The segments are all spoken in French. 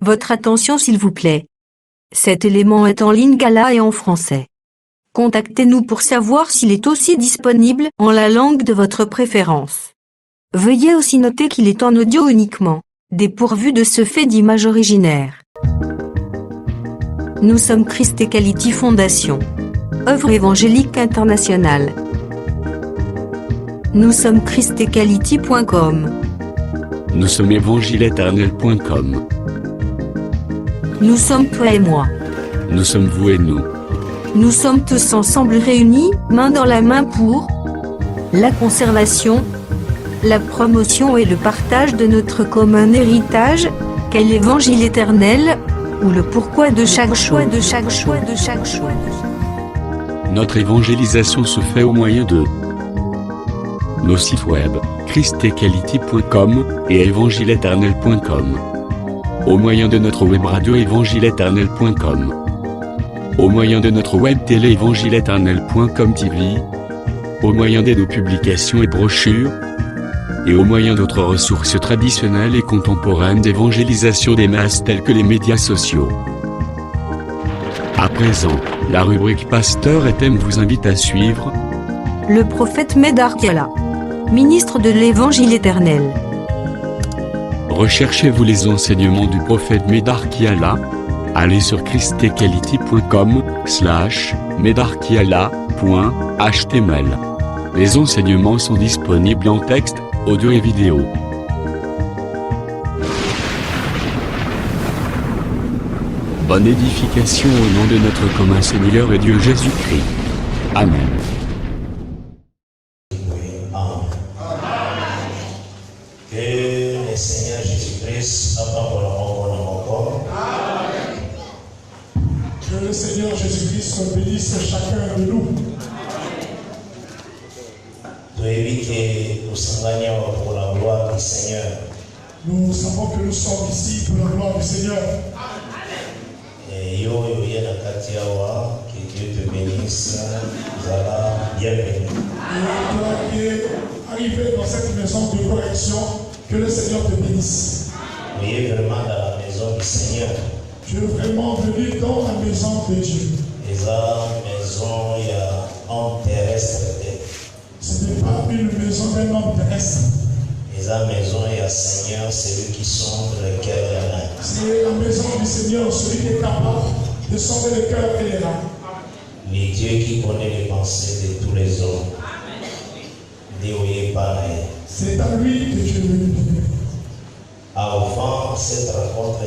Votre attention s'il vous plaît. Cet élément est en lingala et en français. Contactez-nous pour savoir s'il est aussi disponible en la langue de votre préférence. Veuillez aussi noter qu'il est en audio uniquement, dépourvu de ce fait d'image originaire. Nous sommes Christ Equality Fondation. Œuvre évangélique internationale. Nous sommes christequality.com. Nous sommes évangile-éternel.com. Nous sommes toi et moi. Nous sommes vous et nous. Nous sommes tous ensemble réunis, main dans la main pour la conservation, la promotion et le partage de notre commun héritage, qu'est l'évangile éternel, ou le pourquoi de chaque choix, de chaque choix, de chaque choix. Notre évangélisation se fait au moyen de nos sites web, christequality.com et évangile-éternel.com. Au moyen de notre web radio évangile-éternel.com. Au moyen de notre web télé évangile-éternel.com TV. Au moyen de nos publications et brochures. Et au moyen d'autres ressources traditionnelles et contemporaines d'évangélisation des masses telles que les médias sociaux. À présent, la rubrique Pasteur et thème vous invite à suivre le prophète Médar Kiala, ministre de l'Évangile éternel. Recherchez-vous les enseignements du prophète Médar Kiala? Allez sur christequality.com/medarkiala.html. Les enseignements sont disponibles en texte, audio et vidéo. Bonne édification au nom de notre commun Seigneur et Dieu Jésus-Christ. Amen. Que le Seigneur Jésus-Christ Que le Seigneur Jésus-Christ bénisse chacun de nous. pour la gloire du Seigneur. Nous savons que nous sommes ici pour la gloire du Seigneur. Et que Dieu te bénisse. Zala, bienvenue. Et toi qui es arrivé dans cette maison de correction, que le Seigneur te bénisse. Tu es vraiment dans la maison du Seigneur. Tu es vraiment venu dans la maison de Dieu. Et la maison, il y a un terrestre. Ce n'est pas une maison d'un homme terrestre. Et la maison, il y a Seigneur, celui qui sonde le cœur et l'âme. C'est la maison du Seigneur, celui qui est capable de sonder le cœur et les âmes. Le Dieu qui connaît les pensées de tous les hommes. C'est à lui que Dieu est venu. Avant cette rencontre,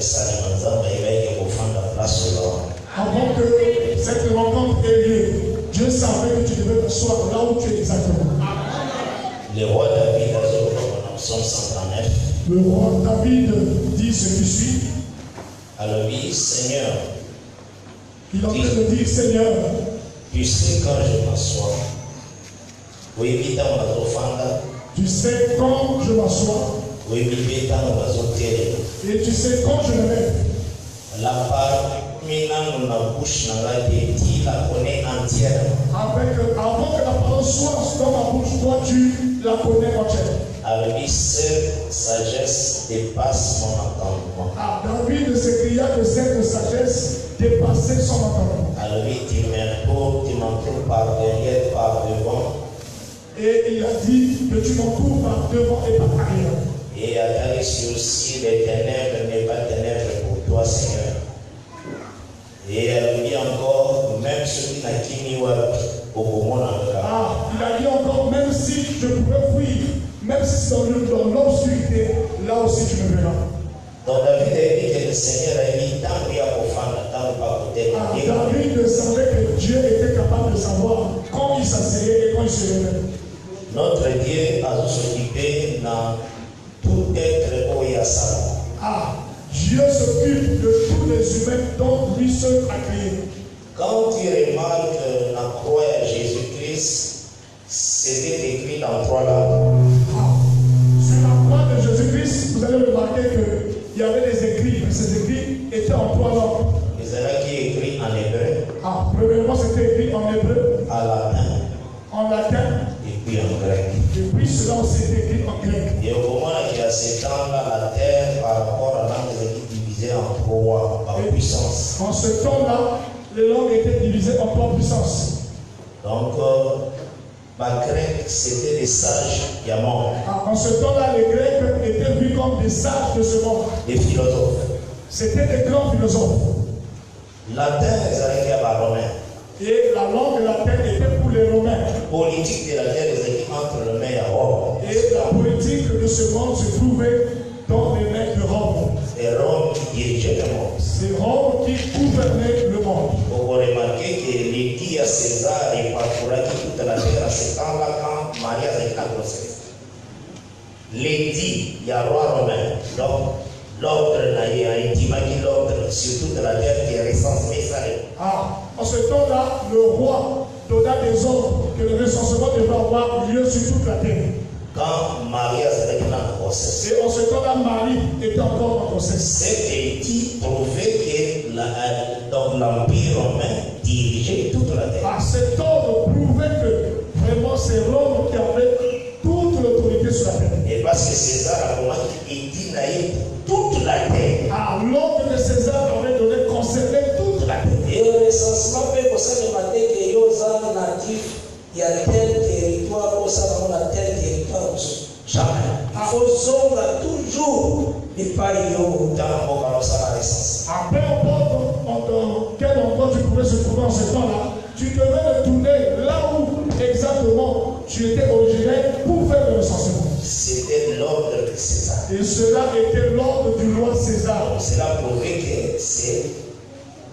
Avant que cette rencontre ait lieu, Dieu savait que tu devais t'asseoir là où tu es exactement. Le roi David, dans Psaume 139, le roi David dit ce qui suit. alors oui, Seigneur, il est en train de dire, Seigneur, puisque quand je m'assois, oui, tu sais quand je m'assois, oui, et tu sais quand je me lève. La part dans la bouche, dans la tête, la connaît entièrement. Avant que la parole soit dans ma bouche, toi tu la connais entièrement. Alors oui, cette sagesse dépasse mon entendement. David s'écria que cette sagesse dépassait son entendement. Alors oui, tu m'entoures par derrière, par devant. Et il a dit que tu m'entoures par devant et par arrière. Et attendez aussi les ténèbres n'est pas ténèbres pour toi, Seigneur. Et elle dit encore, même celui qui n'a qu'une au moment. Il a dit encore, même si je pouvais fuir, même si c'est dans l'obscurité, là aussi tu me verras. Donc David a dit que le Seigneur a mis tant de profane, tant de pas côté. David savait que Dieu était capable de savoir quand il s'asseyait et quand il se levait. Notre Dieu a s'occupé dans tout être Oyasa. Dieu s'occupe de tous les humains dont lui seul a créé. Quand tu remarques la croix à Jésus-Christ, c'était écrit dans 3 langues. Sur la croix de Jésus-Christ, vous allez remarquer qu'il y avait des écrits. Ces écrits étaient en 3 langues. Les qui est écrit en hébreu. Premièrement, c'était écrit en hébreu. En latin. Et puis en grec. Et puis cela aussi était écrit en grec. Et au moment qu'il y a 7 ans, la terre par rapport à l'angle qui divisé divisées en trois par puissance. En ce temps-là, les langues étaient divisées en trois puissances. Donc, les Grecs, c'était des sages diamants. En ce temps-là, les Grecs étaient vus comme des sages de ce monde. Des philosophes. C'était des grands philosophes. Latin, les Romains. Et la langue latine était pour les Romains. Politique de la terre, les équipes entre le mains et Rome. Et la politique de ce monde se trouvait dans les mains de Rome. C'est Rome qui dirigeait le monde. C'est Rome qui gouvernait le monde. Vous remarquez que l'édit à César et parcoura qui toute la terre à ce temps-là quand Marie a été la grossesse. L'édit, il y a roi romain. Donc, l'ordre il y a intimé l'ordre sur toute la terre qui est recensé ça. En ce temps-là, le roi donna des ordres que le recensement devait avoir lieu sur toute la terre. Quand Marie a été la grossesse. Et en ce temps-là, Marie était encore en grossesse. Cet édit prouvait que l'Empire romain dirigeait toute la terre. Cet ordre prouvait que vraiment c'est Rome qui avait toute l'autorité sur la terre. Et parce que César a commencé édit naïf toute la terre. L'ordre de César avait donné concernait toute la terre. Et le recensement peut concerner que Yosa natif, il y a tel territoire, au sein de tel territoire. Jamais. Il faut sauver toujours les pays dans la recensement. Peu importe quel endroit tu pouvais se trouver en ce temps-là, tu devais retourner là où exactement tu étais originaire pour faire le recensement. C'était l'ordre de César. Et cela était l'ordre du roi César. Cela prouvait que c'est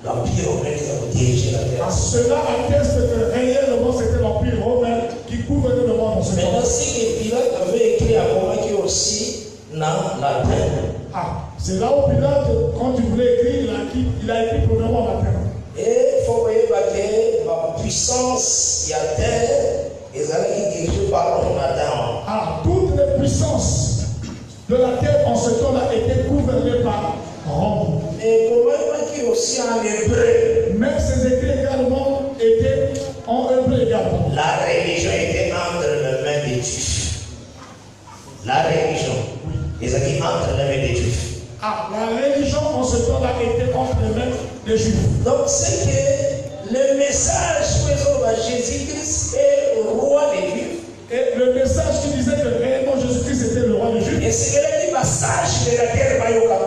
l'Empire romain qui a dirigé la terre. Cela atteste que réellement c'était l'Empire romain qui gouvernait le monde en ce temps. Maintenant, si Pilate avait écrit à Romain qui aussi dans latin. C'est là où Pilate, quand il voulait écrire, il a écrit premièrement en latin. Et il faut voir que la puissance, il y a terre, et ça qui dirige par le latin. Toutes les puissances de la terre en ce temps-là étaient gouvernées par Rome. Mais comment qui aussi en hébreu? Même ces écrits également étaient en hébreu également. La religion était entre les mains des Juifs. La religion. Les acquis entre les mains des Juifs. La religion en ce temps-là était entre les mains des Juifs. Donc c'est que le message que Jésus-Christ est le roi des Juifs. Et le message qui disait que réellement Jésus-Christ était le roi des Juifs. Et c'est le passage de la terre,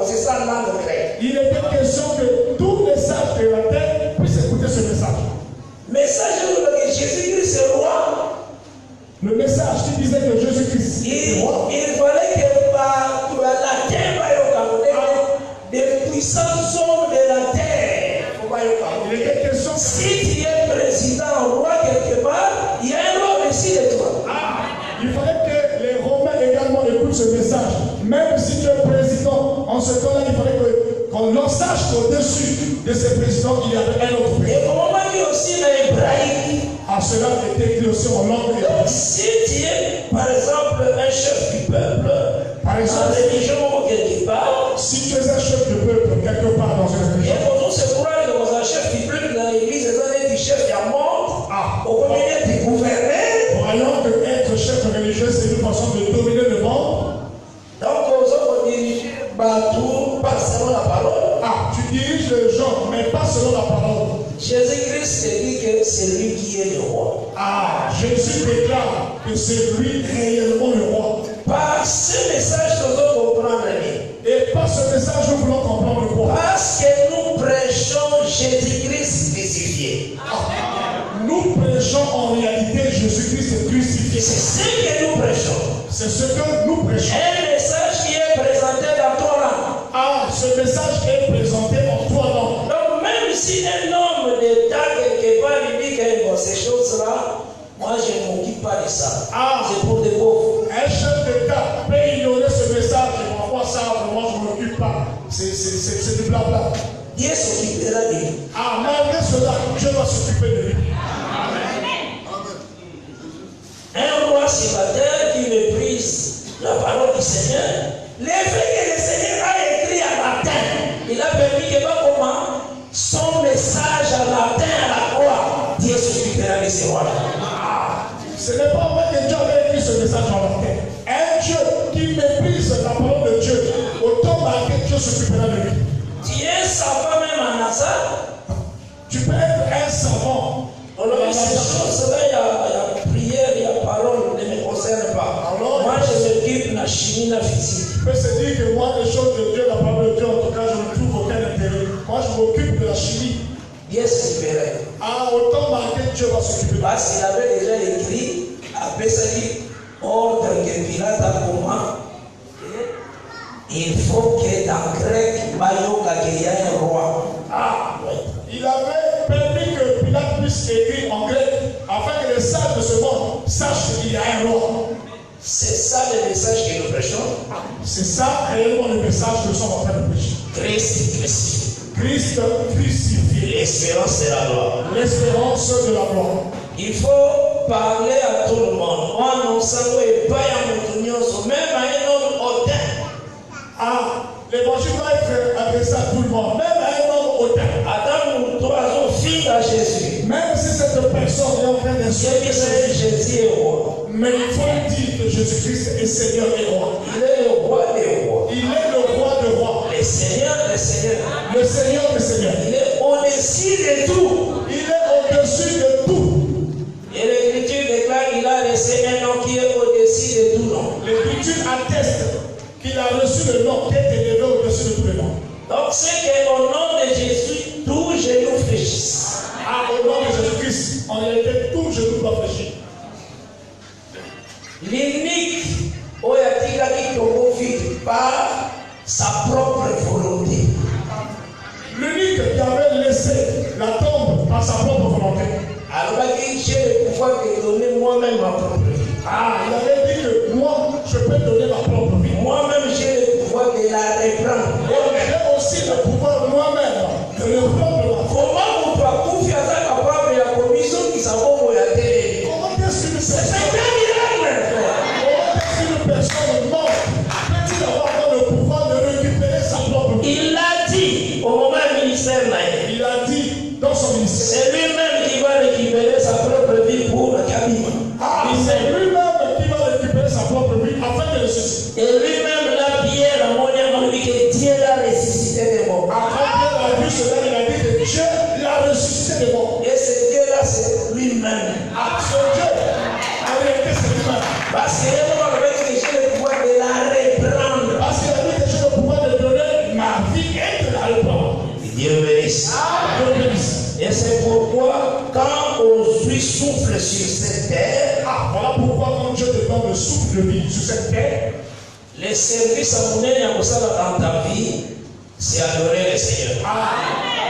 c'est ça le langue grec. Il était question que tous les sages de la terre puissent écouter ce message. Message que Jésus-Christ est roi. Le message qui disait que Jésus-Christ est roi. Il fallait que la terre des puissances hommes de la terre. Il était question que si tu es président, roi quelque part, il y a un roi ici de toi. Il fallait que les Romains également écoutent ce message. Même si tu es président, en ce temps-là, il fallait qu'on sache qu'au-dessus de ces présidents, il y avait un autre président. Et comment il y a aussi l'hébraïque. Cela était écrit aussi en langue hébraïque. Si tu es, par exemple, un chef du peuple, par exemple, en religion ou quelque part, si tu es un chef du peuple quelque part dans une religion, et quand on se croit dans un chef du peuple dans l'église, c'est un chef qui monte, au combien de gouverner. Croyant que être chef religieux, c'est une façon de dominer le monde. Donc, aux autres diriger tout, pas selon la parole. Tu diriges les gens, mais pas selon la parole. Jésus-Christ dit que c'est lui qui est le roi. Jésus déclare que c'est lui réellement le roi. Par ce message, nous devons comprendre. Et par ce message, nous voulons comprendre quoi? Parce que nous prêchons Jésus-Christ crucifié. Nous prêchons en réalité Jésus-Christ crucifié. C'est ce que nous prêchons. C'est ce que nous prêchons. Un message qui est présenté dans trois langues. Ce message est présenté en trois langues. Donc même si un homme d'État quelque part lui dit que bon, ces choses-là, moi je ne m'occupe pas de ça. C'est pour des pauvres. Un chef d'État peut ignorer ce message et m'envoie ça, moi je ne m'occupe pas. C'est du blabla. Dieu s'occupera de lui. Malgré cela, Dieu va s'occuper de lui. Un roi célibataire qui méprise la parole du Seigneur, les faits que le Seigneur a écrit en latin, il a permis que comment son message en latin à la croix, Dieu s'occupera de ces rois-là. Ce n'est pas vrai que Dieu avait écrit ce message en latin. Un Dieu qui méprise la parole de Dieu, autant marqué Dieu s'occupera de lui. Tu peux être un savant. Alors, ces choses-là, il y a prière, il y a parole, ne me concerne pas. Alors, moi, je m'occupe de la chimie, de la physique. Tu peux se dire que moi, les choses de Dieu, la parole de Dieu, en tout cas, je ne trouve aucun intérêt. Moi, je m'occupe de la chimie. Bien s'espérer. Ah, autant marqué, Dieu va s'occuper de ça. Parce qu'il avait déjà écrit, après ça dit, ordre que Pilate a comment. Il faut que dans grec, Bayoka, qu'il y ait un roi. Ah, oui. Il avait permis que Pilate puisse écrire en grec, afin que les sages de ce monde sachent qu'il y a un roi. C'est ça le message que nous prêchons. C'est ça réellement le message que nous sommes en train de prêcher. Christ crucifié. Christ crucifié. L'espérance de la gloire. L'espérance de la gloire. Il faut parler à tout le monde. En annonçant et pas à mon même à un homme hautain. Ah, l'évangile va être adressé à tout le monde, même à un homme hautain. Adam, nous trois filles à Jésus. Même si cette personne est en train d'insulter Jésus est roi. Mais il faut dire que Jésus-Christ est Seigneur et roi. Il est le roi des rois. Il est le roi des rois. Le Seigneur des seigneurs. Le Seigneur des seigneurs. Il est au-dessus de tout. Il est au-dessus de tout. Et l'Écriture déclare qu'il a laissé un nom qui est au-dessus de tout nom. L'Écriture atteste qu'il a reçu le nom qui est élevé au-dessus de tous les noms. Donc c'est qu'au nom de Jésus, tout genou fléchisse. Ah, au nom de Jésus-Christ, en réalité, tout genou doit fléchir. L'unique Oyatika qui profite par sa propre volonté. L'unique qui avait laissé la tombe par sa propre volonté. Alors j'ai le pouvoir de donner moi-même ma propre vie. Ah, il avait dit que moi, je peux donner ma propre vie. Moi-même, j'ai le pouvoir de la reprendre. J'ai aussi le pouvoir moi-même de reprendre ma vie. Comment on peut confier à sa capable la commission qui s'en va à télé? Comment est-ce qu'une C'est personne, un miracle, frère. comment est-ce qu'une personne morte peut-il avoir le pouvoir de récupérer sa propre vie? Il l'a dit au moment du ministère. Il a dit dans son ministère. C'est lui-même qui va récupérer sa propre vie pour la cabine. Ah, c'est lui-même qui va récupérer sa propre vie afin de ressusciter. Et lui-même, la Pierre, à mon amour, dit que Dieu l'a ressuscité des morts. Après Pierre a vu cela, il a dit que Dieu l'a ressuscité des morts. Et ce Dieu-là, c'est lui-même. Ah, ce Dieu, en réalité, c'est lui-même. Parce qu'il est mort avec que j'ai le pouvoir de la reprendre. Parce qu'il a dit que j'ai le pouvoir de donner ma vie et de la reprendre. Dieu bénisse. Ah, Dieu bénisse. Et c'est pourquoi, quand Josué souffle sur cette terre, Voilà pourquoi quand Dieu te donne le souffle de vie sur cette terre, les services à mon aîné dans ta vie, c'est adorer le Seigneur.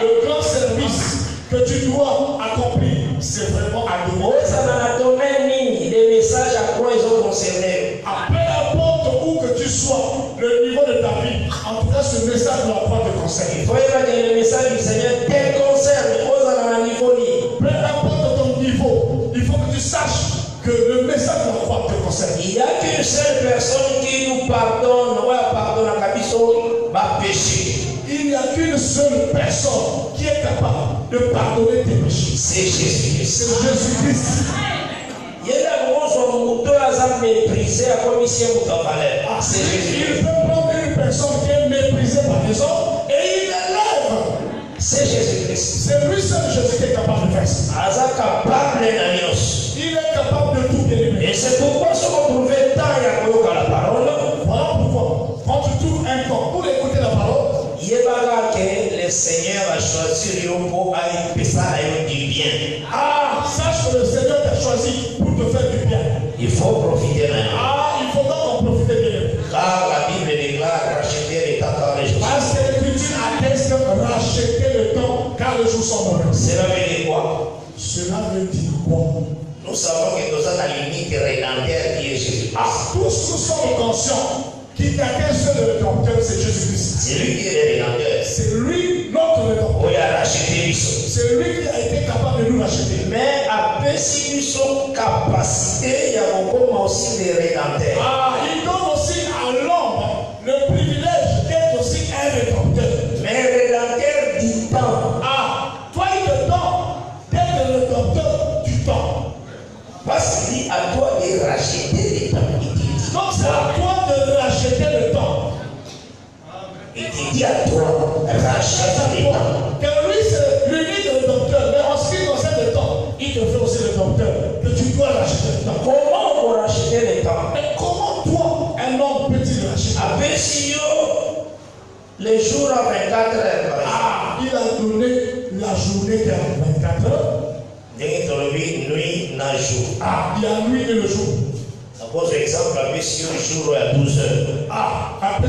le grand service que tu dois accomplir, c'est vraiment adorer. Ça n'a domaine ni des messages à quoi ils ont concerné. Peu importe où que tu sois, le niveau de ta vie, en tout cas ce message doit prendre de conseil. Il faut que le message du Seigneur te concerne. Peu importe ton niveau, il faut que tu saches que le message de la croix te concerne. Il n'y a qu'une seule personne qui nous pardonne, pardonne à Kabiso, va pécher. Il n'y a qu'une seule personne qui est capable de pardonner tes péchés. C'est Jésus-Christ. C'est Jésus-Christ. Il y a des moments où on méprisé à commission de valeur. C'est Il Jésus. peut prendre une personne qui est méprisée par les hommes et il l'élève. C'est Jésus-Christ. C'est lui seul Jésus qui est capable de faire ça. Il est capable de tout délivrer. Et c'est pourquoi si on trouvait tant à la parole, Voilà pourquoi, quand tu trouves un temps pour écouter la parole, il y a que le Seigneur a choisi pour aller du bien. sache que le Seigneur t'a choisi pour te faire du bien. Il faut profiter maintenant. Il faut donc en profiter bien. Car la Bible déclare racheter les temps car les jours. Parce que l'Écriture atteste racheter le temps car les jours sont mauvais. Cela veut dire quoi? Cela veut dire quoi? Nous savons que nous sommes dans l'unique rédempteur qui est Jésus-Christ. Tous nous sommes conscients qu'il n'y a qu'un seul rédempteur, c'est Jésus-Christ. C'est lui qui est le rédempteur. C'est lui notre rédempteur. Il a racheté lui. C'est lui qui a été capable de nous racheter. Mais après si nous sommes capacités, il y a encore aussi des rédempteurs. Il donne aussi à l'homme le privilège d'être aussi un rédempteur. Mais rédempteur du temps. Toi il te donne d'être le rédempteur du temps. Parce qu'il dit à toi de racheter le temps. Donc c'est à toi de racheter le temps. Il te dit à toi, rachète le temps. Car lui c'est l'unique rédempteur 24 heures par exemple. Ah, il a donné la journée qui a 24 heures. Ndenge tolobi nuit na jour. Ah, il y a nuit et le jour. À cause de l'exemple, la mission jour à 12 heures. Ah, après,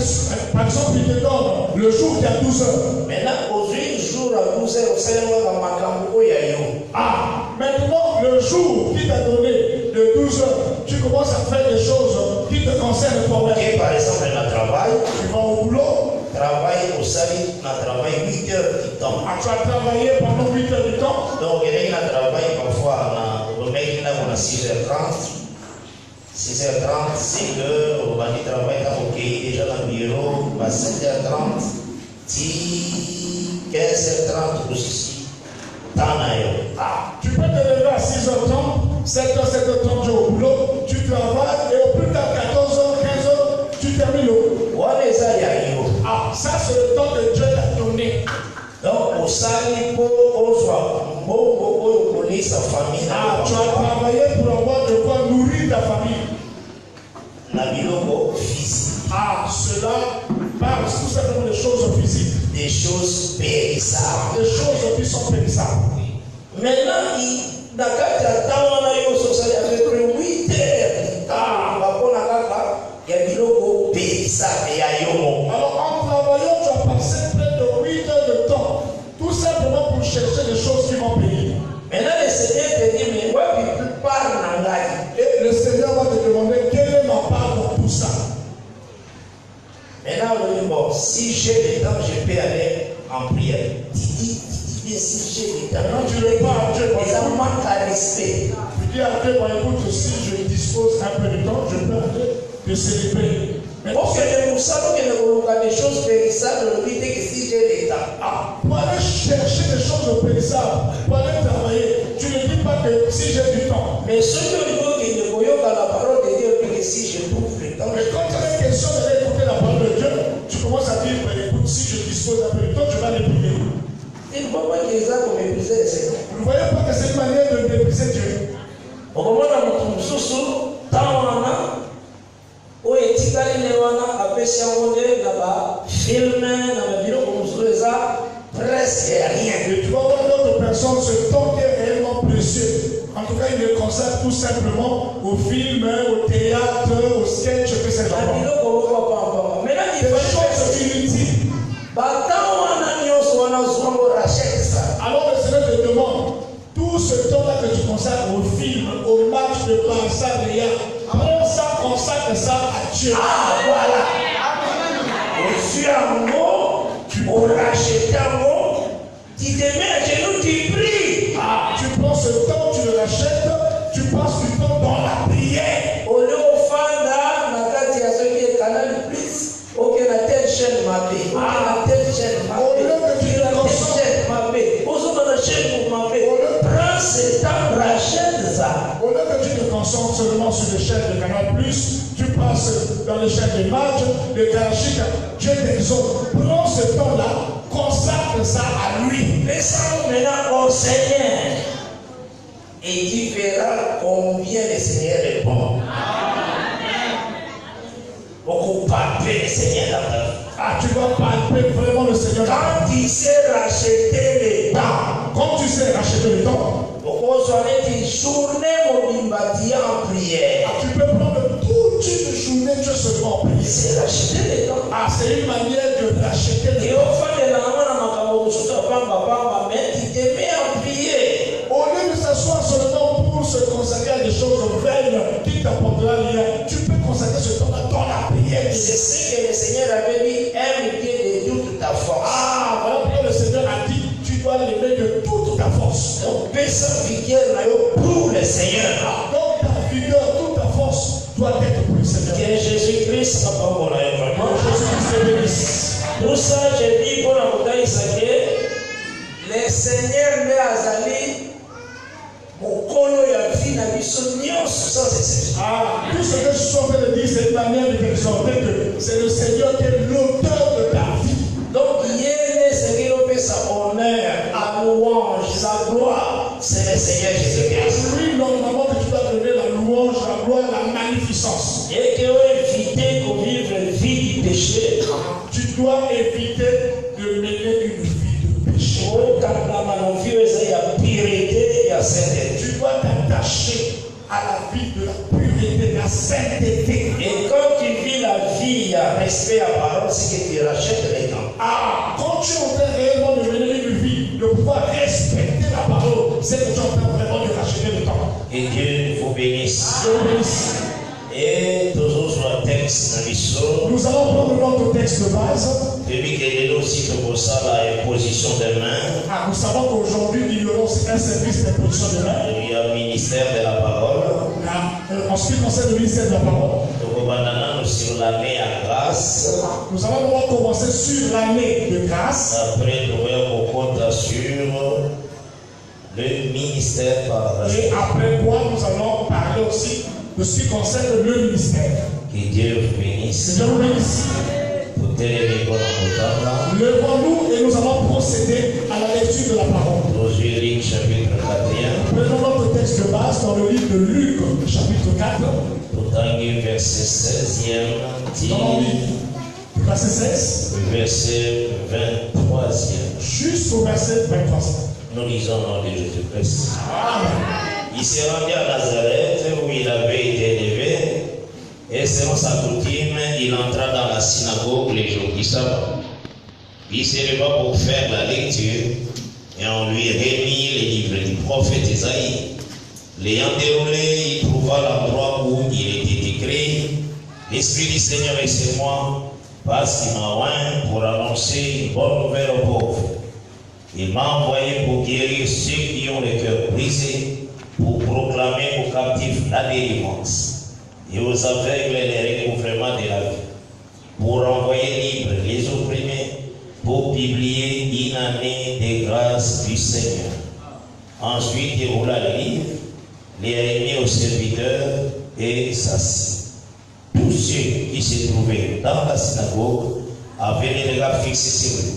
par exemple, il te donne le jour qui a 12 heures. Maintenant, aujourd'hui, jour à 12 heures, au Seigneur, dans ma cambo, il y a eu. Ah, maintenant, le jour qui t'a donné de 12 heures, tu commences à faire des choses qui te concernent toi-même. Ok, par exemple, on travaille. Tu vas au boulot. Travail au salut, on travaille 8 heures du temps. Ah, tu as travaillé pendant 8 heures du temps. Donc, il y a un travail parfois, on a 6h30. 6h30, c'est que on va travailler dans le pays, déjà dans le bureau, à 7h30, 15h30 aussi. Ah, tu peux te lever à 6h30, 7h, 7h30, tu es au boulot, tu travailles et au plus tard 14h, 15h, tu termines le boulot. Ah, ça c'est le temps que Dieu t'a donné. Donc, au salut, pour sa famille. Ah, tu as travaillé pour avoir de quoi nourrir ta famille. Ah, cela parle tout simplement des choses physiques. Des choses périssables. Des choses qui sont périssables. Maintenant, il a à peu près 8 heures. Alors, en travaillant, tu as passé près de 8 heures de temps. Tout simplement pour chercher des choses qui vont payer. Maintenant, le Seigneur te dit, mais ouais, tu parles en live. Et le Seigneur va te demander quelle est ma part dans tout ça. Maintenant, on dit, bon, si j'ai le temps, je peux aller en prière. Dis, si j'ai le temps. Non, tu ne pas à Dieu. Ça manque à respect. Tu dis à Dieu, écoute, si je dispose un peu de temps, je peux aller te célébrer. Mais parce que nous savons que nous avons des choses périssables, nous dit que si j'ai le temps. Ah, pour aller chercher des choses périssables, pour aller travailler, tu ne dis pas que si j'ai du temps. Mais ce que nous voulons qu'il ne voyons pas la parole de Dieu, que si je trouve le temps. Mais quand tu as une question d'écouter la parole de Dieu, tu commences à dire, écoute, si je dispose un peu de temps, je vais aller prier. Il ne faut pas qu'ils aient comme mépriser le Seigneur. Vous ne voyez pas que c'est une manière de mépriser Dieu. Au moment où nous sommes, tant o etikali ne wana apesi yango nde na bafilme na babiloko mosusu eza presque rien. Et tu vas voir d'autres personnes, ce temps qui est réellement précieux. En tout cas, il le consacre tout simplement au film, au théâtre, au sketch, que c'est na biloko moko pamba. Maintenant, il faut choses inutiles. Batango wana nyonso wana zwango rachète ça. Alors le Seigneur te demande, tout ce temps-là que tu consacres au film, au match de Barça, Real, prends ça, consacre ça à Dieu. Ah, voilà. Au-dessus à mot, au racheter à mot, tu te mets à genoux, tu pries. Ah, tu prends ce temps, tu le rachètes, tu passes du temps dans la prière. Au lieu au fanda, na kati ya ce qui est Canal Plus, ok, na telle chaîne mappé, ok, na telle chaîne mappé, Au lieu que tu te concentres, prends ce temps, rachète ça. Au lieu que tu te concentres seulement sur les chaînes de Canal+, tu passes dans les chaînes de match, de Karachik, Dieu t'exhorte. Prends ce temps-là, consacre ça à lui. Laissons maintenant au Seigneur. Et tu verras combien le Seigneur est bon. Beaucoup palper le Seigneur dans ta vie. Ah, tu vas palper vraiment le Seigneur. Quand tu sais racheter le temps, quand tu sais racheter le temps, une journée mobile en prière. Ah, tu peux prendre toute une journée, tu es seulement en prière. C'est racheter le temps. Ah, c'est une manière de racheter le temps. Et au fond de la main, mais tu te mets en prière. Au lieu de s'asseoir seulement pour se consacrer à des choses vaines qui t'apportera rien, tu peux consacrer ce temps-là dans la prière. C'est ce que le Seigneur avait dit, aime Dieu de toute ta force. Ah, voilà pourquoi le Seigneur a dit, tu dois l'aimer de toute ta force. Donc, baisse vigueur pour le Seigneur. Ah, donc ta vigueur, toute ta force doit être pour le Seigneur. Que Jésus-Christ soit pas bon vraiment. Jésus-Christ te bénisse. Tout ça, je dis pour la bouteille, le Seigneur met à Zali. Ah, tout ce que je suis en train de dire, c'est une manière de t'exhorter que c'est le Seigneur qui est l'auteur de ta vie. Donc, il est le Seigneur qui fait sa honneur, la louange, la gloire. C'est le Seigneur Jésus-Christ. Oui, normalement, que tu dois donner la louange, la gloire, la magnificence. Et que éviter de vivre une vie du péché. Tu dois éviter de pouvoir respecter la parole, c'est que tu es en train vraiment de racheter le temps. Et Dieu vous bénisse. Dieu vous bénisse. Et toujours sur le texte dans l'histoire. Nous allons prendre notre texte de base. Depuis qu'il est aussi pour ça la imposition des mains. Ah, nous savons qu'aujourd'hui, nous aurons un service d'imposition de main. Il y a le ministère de la parole. En ce qui concerne le ministère de la parole, Donc, sur l'année à grâce. nous allons devoir commencer sur l'année de grâce. Après, nous allons compter sur le ministère par la Et après quoi, nous allons parler aussi de ce qui concerne le ministère. Que Dieu vous Que bénisse. Dieu vous bénisse. Pour téléviser pour la Levons-nous et nous allons procéder à la lecture de la parole. Aujourd'hui, Luc chapitre 4. Prenons notre texte de base dans le livre de Luc, chapitre 4. Pourtant, verset 16e, Dans le dit livre, verset 16, verset 23e. jusqu'au verset 23. Nous lisons dans le Jésus-Christ. Amen. Il s'est rendu à Nazareth où il avait été élevé, et selon sa coutume, il entra dans la synagogue les jours du sabbat. Il s'éleva pour faire la lecture, et on lui remit les livres du prophète Isaïe. L'ayant déroulé, il trouva l'endroit où il était écrit: L'Esprit du Seigneur est sur moi, parce qu'il m'a oint pour annoncer une bonne nouvelle aux pauvres. Il m'a envoyé pour guérir ceux qui ont le cœur brisé, pour proclamer aux captifs la délivrance, et aux aveugles les recouvrements de la vie, pour envoyer libres les opprimés, pour publier une année de grâce du Seigneur. Ensuite, il roula le livre, les remis aux serviteurs et s'assit. Tous ceux qui se trouvaient dans la synagogue avaient les regards fixés sur lui.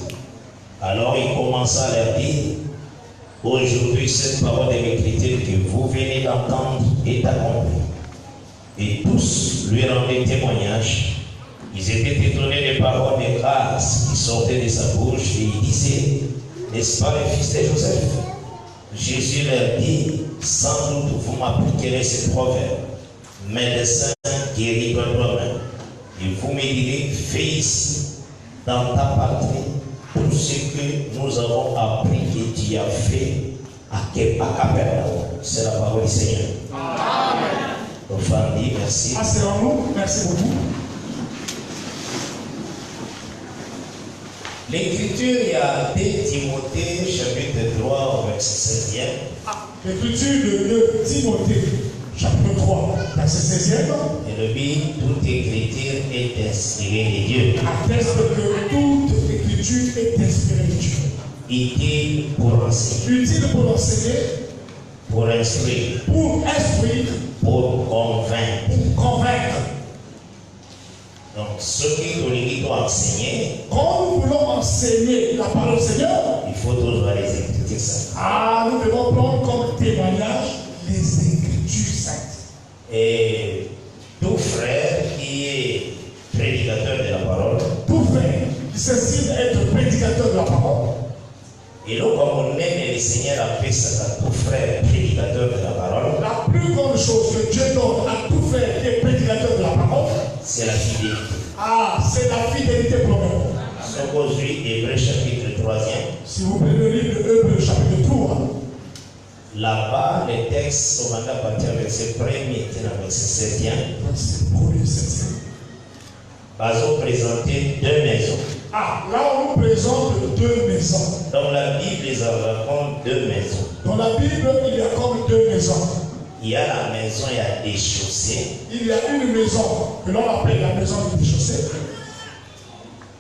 Alors il commença à leur dire: Aujourd'hui, cette parole de l'écriture que vous venez d'entendre est accomplie. Et tous lui rendaient témoignage. Ils étaient étonnés des paroles de grâce qui sortaient de sa bouche, et ils disaient: N'est-ce pas le fils de Joseph? Jésus leur dit: Sans doute vous m'appliquerez ce proverbe: Médecin, guéris-toi toi-même. Et vous me direz: Fais ici, dans ta patrie, tout ce que nous avons appris que tu as fait à Capernaum. C'est la parole du Seigneur. Amen. Enfin, dit merci. Asseyons-nous. Merci beaucoup. L'écriture, il y a 2 Timothée, chapitre 3, verset 16e. L'écriture de 2 Timothée, chapitre 3, verset 16e. Et le but, toute écriture est inspirée de Dieu. Atteste que toute écriture est inspirée de Dieu. Utile pour enseigner, Utile pour enseigner, pour instruire, pour instruire, pour convaincre. pour convaincre. Donc, ce qui doit enseigner, Quand nous voulons enseigner la parole du Seigneur, il faut toujours les écritures saintes. nous devons prendre comme témoignage les Écritures saintes. Et tout frère qui est prédicateur de la parole, Tout frère qui s'estime être prédicateur de la parole, et là, comme on aime le Seigneur appelle ça à tout frère prédicateur de la parole, la plus grande chose que Dieu donne à tout frère qui est prédicateur de la parole, c'est la fidélité. c'est la fidélité pour nous. C'est aujourd'hui Hébreux chapitre 3e. Si vous prenez le livre de Hébreux chapitre 3, Là-bas, les textes sont mandés à partir du verset 1er et dans le verset 7e. verset 1er, 7e. Nous présenter 2 maisons. Là on nous présente 2 maisons. Dans la Bible, ils racontent 2 maisons. Dans la Bible, il y a comme 2 maisons. Il y a la maison, il y a des chaussées. Il y a une maison que l'on appelle la maison des chaussées.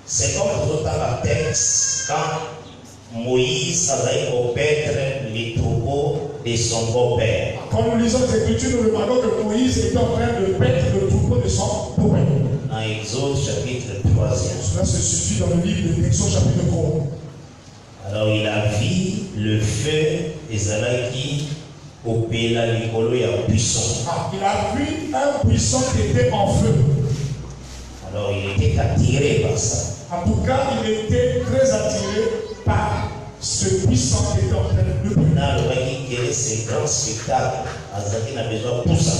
C'est comme tout dans le texte, quand Moïse avait au paître les troupeaux de son beau-père. Quand nous lisons les Écritures, nous remarquons que Moïse était en train de paître le troupeau de son beau-père. Dans Exode chapitre 3e. Cela se situe dans le livre de Exode chapitre 3. Alors il a vu le feu des Zalaki au pays là, l'écolo et un buisson. Il a vu un buisson qui était en feu. Alors il était attiré par ça. En tout cas, il était très attiré par ce buisson qui était en train de brûler. Dans le Waki, quel est ce grand spectacle? Azaki n'a besoin de tout ça.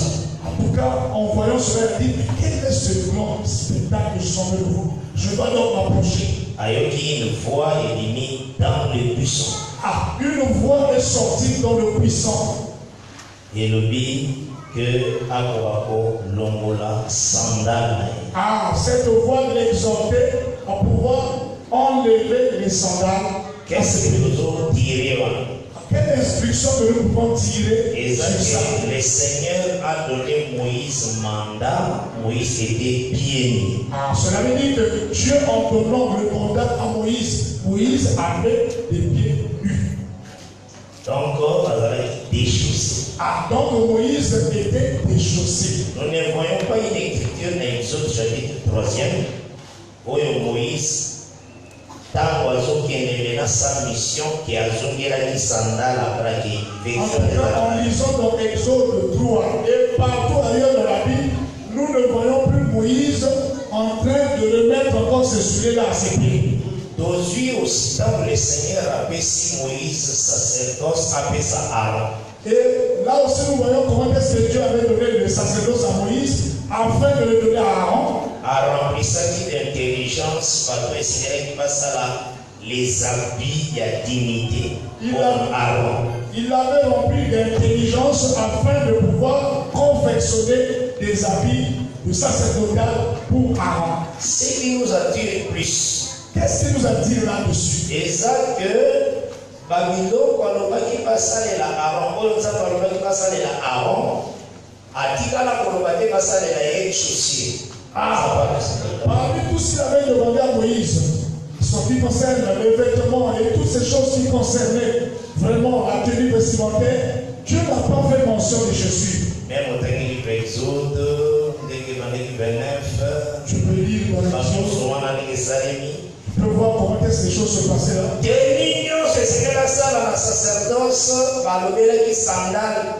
En tout cas, en voyant cela, il dit: quel est ce grand spectacle que je sens de vous? Je dois donc m'approcher. Ayoki une fois, il est mis dans le puissant. Ah, une voix est sortie dans le puissant. Et le dit que Akoako Longola Sandal. Ah, cette voix l'exhortait à pouvoir enlever les sandales. Qu'est-ce que nous avons tiré? Quelle instruction que nous pouvons tirer? Et ça, le Seigneur a donné Moïse mandat. Moïse était pieds nus. Ah, cela veut dire que Dieu, en donnant le mandat à Moïse, Moïse avait des pieds nus. Donc, il a déchaussé. Ah, donc Moïse était déchaussé. Nous ne voyons pas une écriture dans l'Exode chapitre 3e où Moïse, tant qu'il y a sa mission, qui a zongué la sandale après qu'il En tout cas, en lisant dans Exode 3 et partout ailleurs dans la Bible, nous ne voyons plus Moïse en train de remettre encore ce souliers-là à ses pieds. D'aujourd'hui aussi, tant que le Seigneur appelle Moïse, sacerdoce, appelle ça Aaron. Et là aussi, nous voyons comment est-ce que Dieu avait donné le sacerdoce à Moïse afin de le donner à Aaron. A rempli ça d'intelligence, parce que c'est qui passe là, les habits de dignité pour Aaron. Il avait rempli d'intelligence afin de pouvoir confectionner des habits de sacerdotal pour Aaron. Ce qui nous attire plus, qu'est-ce qu'il nous a dit là-dessus? c'est ça que Babylone, quand on qui passe là, Aaron, quand on qui passe là, Aaron, a dit qu'à la colombaté passe là, il y a chaussure. Ah, parmi tout ce qu'il avait demandé à Moïse, ce qui concerne les vêtements et toutes ces choses qui concernaient vraiment la tenue vestimentaire, Dieu n'a pas fait mention des chaussures. Même au temps de l'Exode, dès 29, Je peux lire dans les je peux voir comment est-ce que les choses se passaient là. c'est ce que la salle à la sacerdoce va lever qui sandales.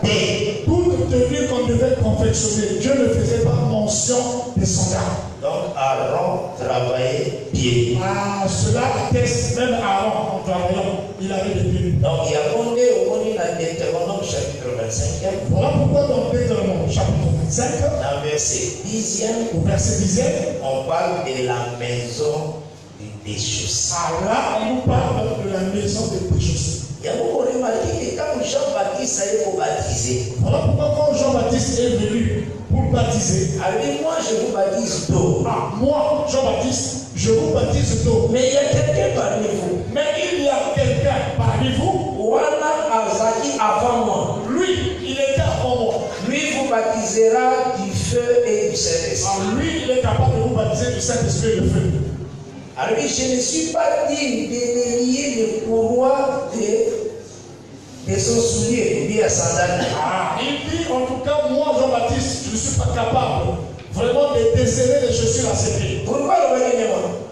Toute tenue qu'on devait confectionner, Dieu ne faisait pas mention des sandales. Donc Aaron travaillait pieds. Ah, cela atteste même Aaron en travaillant. Il avait des pieds. Donc il y a fondé au monde dans Deutéronome chapitre 25. Voilà pourquoi dans Deutéronome chapitre 25, Dans verset 10e, au verset 10e, on parle de la maison des chaussées. ah là, on nous parle de la maison des pécheurs. Il y a beaucoup remarqué que quand Jean-Baptiste allait pour baptiser, Voilà pourquoi quand Jean-Baptiste est venu pour baptiser, allez, moi je vous baptise d'eau. ah, moi, Jean-Baptiste, je vous baptise d'eau. Mais il y a quelqu'un parmi vous. Mais il y a quelqu'un parmi vous, Wana Azaki avant moi. lui, il était avant moi. Lui vous baptisera du feu et du Saint-Esprit. Ah, lui, il est capable de vous baptiser du Saint-Esprit et de feu. Alors je ne suis pas digne de délier le courroie de son soulier, ou bien à sandale. Ah, il dit en tout cas, moi, Jean-Baptiste, je ne suis pas capable vraiment de desserrer les chaussures à ses pieds. Pourquoi le voyez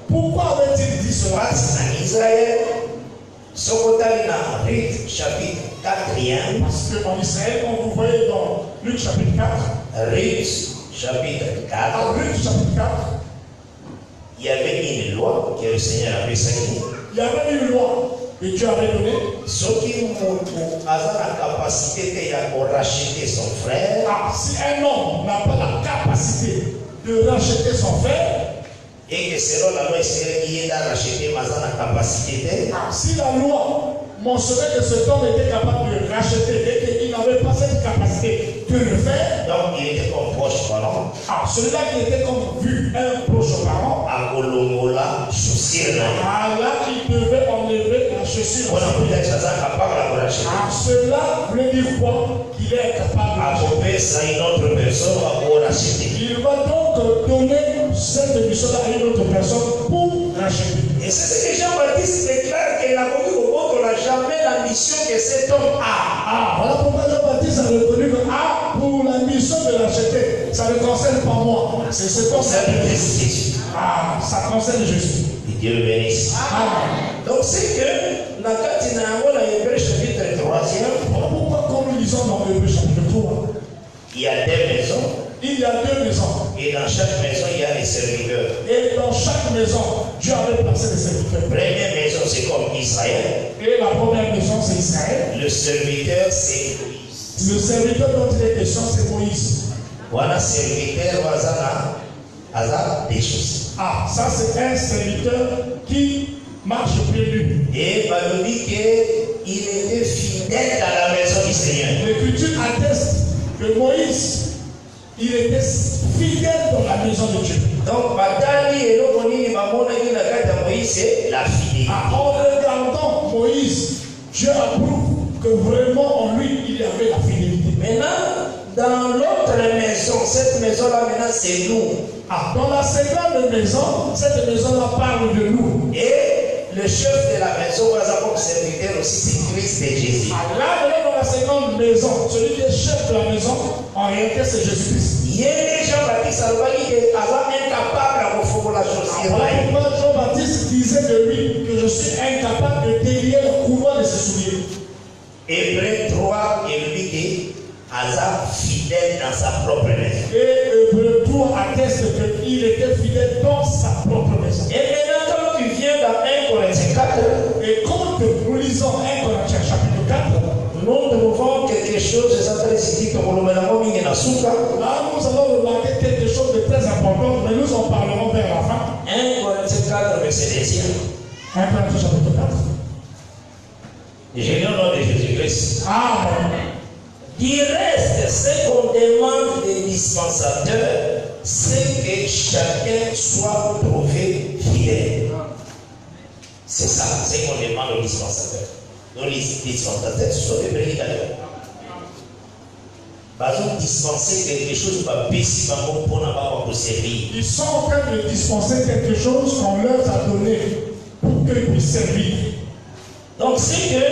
Pourquoi avait-il dit cela? en Israël, Sokotana, Ruth, chapitre 4e, Parce qu'en Israël, quand vous voyez dans Luc chapitre 4, Ruth, chapitre 4, à Luc chapitre 4, il y avait une loi que le Seigneur avait sacrifiée. il y avait une loi que Dieu avait donnée. Ce qui a la capacité de racheter son frère, Ah, si un homme n'a pas la capacité de racheter son frère, et que selon la loi israélienne, il a racheté la capacité, ah, si la loi mentionnait que cet homme était capable de racheter et qu'il n'avait pas cette capacité de le faire, donc il était comme proche parent, ah, celui-là qui était comme vu un proche parent, à Kolongola, chaussure. ah, là, il devait enlever la chaussure. On a peut-être capable de racheter. Ah, cela voulait dire quoi? Qu'il est capable de À racheter. couper ça une autre personne pour racheter. Il va donc donner cette mission-là à une autre personne pour racheter. Et c'est ce que Jean-Baptiste déclare qu'il n'a connu au monde, on n'a jamais la mission que cet homme a. Ah, voilà pourquoi Jean-Baptiste a reconnu que pour la mission de racheter, ça ne concerne pas moi. C'est ce qu'on C'est sait. le Christ. Ah, ça concerne Jésus. Et Dieu bénisse. Ah, Donc c'est que, dans le Hébreu chapitre 3e, voilà pourquoi quand nous lisons dans Hébreux chapitre 3, il y a deux maisons. il y a deux maisons. Et dans chaque maison, il y a les serviteurs. Et dans chaque maison, Dieu avait placé des serviteurs. La première maison, c'est comme Israël. Et la première maison, c'est Israël. Le serviteur, c'est Moïse. Le serviteur dont il est question, c'est Moïse. Voilà, serviteur, Azar, des choses. Ah, ça c'est un serviteur qui marche pieds nus. Et Balobi qu'il était fidèle dans la maison du Seigneur. L'Écriture atteste que Moïse, il était fidèle dans la maison de Dieu. Donc, Batali et l'Omonini Mamona qui n'a qu'à Moïse, c'est la fidélité. En regardant Moïse, Dieu approuve que vraiment en lui, il y avait la fidélité. Maintenant, dans l'autre maison, cette maison-là, maintenant, c'est nous. Dans la seconde maison, cette maison-là parle de nous. Et le chef de la maison, comme serviteur aussi, c'est Christ et Jésus. Là, dans la seconde maison, celui qui est chef de la maison, en réalité, c'est Jésus-Christ. Jean-Baptiste est incapable de faire la chose. Pourquoi Jean-Baptiste disait de lui que je suis incapable de délier le couloir de ses souliers. Hébreu 3, il lui dit Hazard fidèle dans sa propre maison. Et Hébreu 3 atteste qu'il était fidèle dans sa propre maison. Et maintenant, quand tu viens dans 1 Corinthiens 4, et quand nous lisons 1 Corinthiens chapitre 4, nous trouvons quelque chose, là nous allons remarquer quelque chose de très important, mais nous en parlerons vers la fin. 1 Corinthiens 4, verset 10. 1 Corinthiens chapitre 4. J'ai le nom de Jésus-Christ. Amen. Du reste, ce qu'on demande des dispensateurs, c'est que chacun soit trouvé fidèle. C'est ça, c'est qu'on demande aux dispensateurs. Donc les dispensateurs, ce sont des prédicateurs. Par exemple, dispenser quelque chose pour servir. Ils sont en train de dispenser quelque chose qu'on leur a donné pour qu'ils puissent servir. Donc c'est que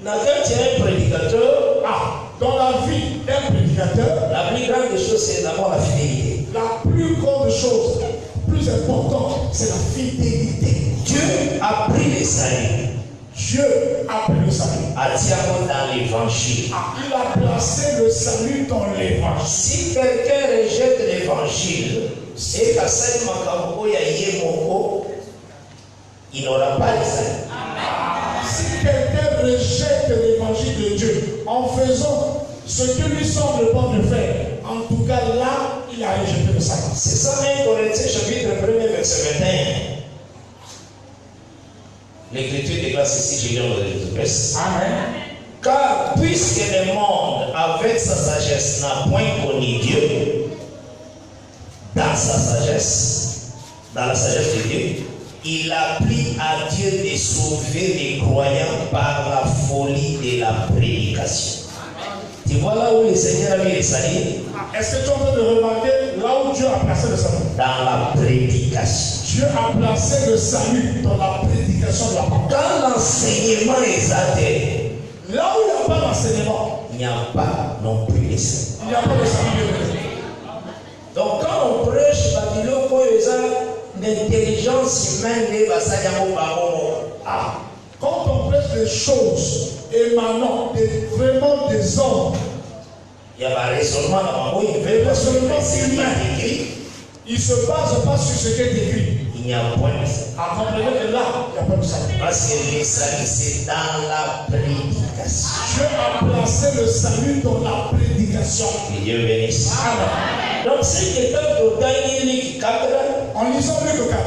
quand tu es un prédicateur, dans la vie d'un prédicateur, la plus grande chose c'est d'abord la fidélité. La plus grande chose, plus importante, c'est la fidélité. Dieu a pris le salut. Dieu a pris le salut. Dans l'évangile. Il a placé le salut dans l'évangile. Si quelqu'un rejette l'évangile, c'est qu'à cette makambo ya yemoko, il n'aura pas le salut. Si quelqu'un rejette l'évangile de Dieu en faisant ce que lui semble bon de faire, en tout cas là, il a rejeté le salut. C'est ça, 1 Corinthiens chapitre 1er, verset 21. L'Écriture déclare ceci, je lis dans Jésus-Christ. Amen. Car puisque le monde, avec sa sagesse, n'a point connu Dieu, dans sa sagesse, dans la sagesse de Dieu, il a pris à Dieu de sauver les croyants par la folie de la prédication. Tu vois là où le Seigneur a mis les saluts? Est-ce que tu es en train de remarquer là où Dieu a placé le salut? Dans la prédication. Dieu a placé le salut dans la prédication de la parole. Quand l'enseignement est athée, là où il n'y a pas d'enseignement, il n'y a pas non plus le salut. Il n'y a pas de salut. Donc quand on prêche, l'intelligence humaine est quand on prêche des choses émanant vraiment des hommes, il y a un raisonnement dans humain. Il ne se base pas sur ce qui est écrit. Il n'y a point de salut. À comprendre que là, il n'y a pas de salut. Parce que le salut, c'est dans la prédication. Dieu a placé le salut dans la prédication. Que Dieu bénisse. Amen. Donc, c'est que quand on gagne les 4, en lisant Luc 4,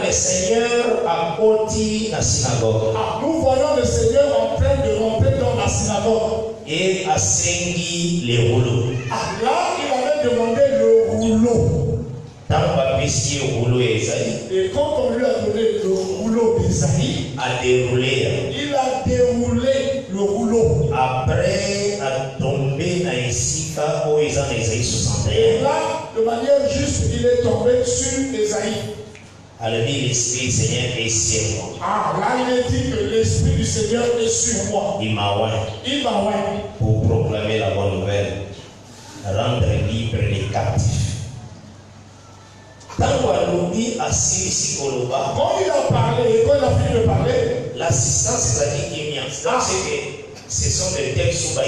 le Seigneur a ôté la synagogue. Nous voyons le Seigneur en train de rentrer dans la synagogue. Et a sengui les rouleaux. Là, il avait demandé le rouleau. Et quand on lui a donné le rouleau d'Ésaïe, il a déroulé le rouleau. Après, a tombé dans Isika, où ils ont Ésaïe 61. Là, de manière juste, il est tombé sur Ésaïe. Alors, l'Esprit du Seigneur est sur moi. Là, il est dit que l'Esprit du Seigneur est sur moi. Il m'a oint. Pour proclamer la bonne nouvelle, rendre libre les captifs. Quand il a parlé, et quand il a fini de parler, l'assistance, c'est-à-dire qu'il y a ce sont des textes sous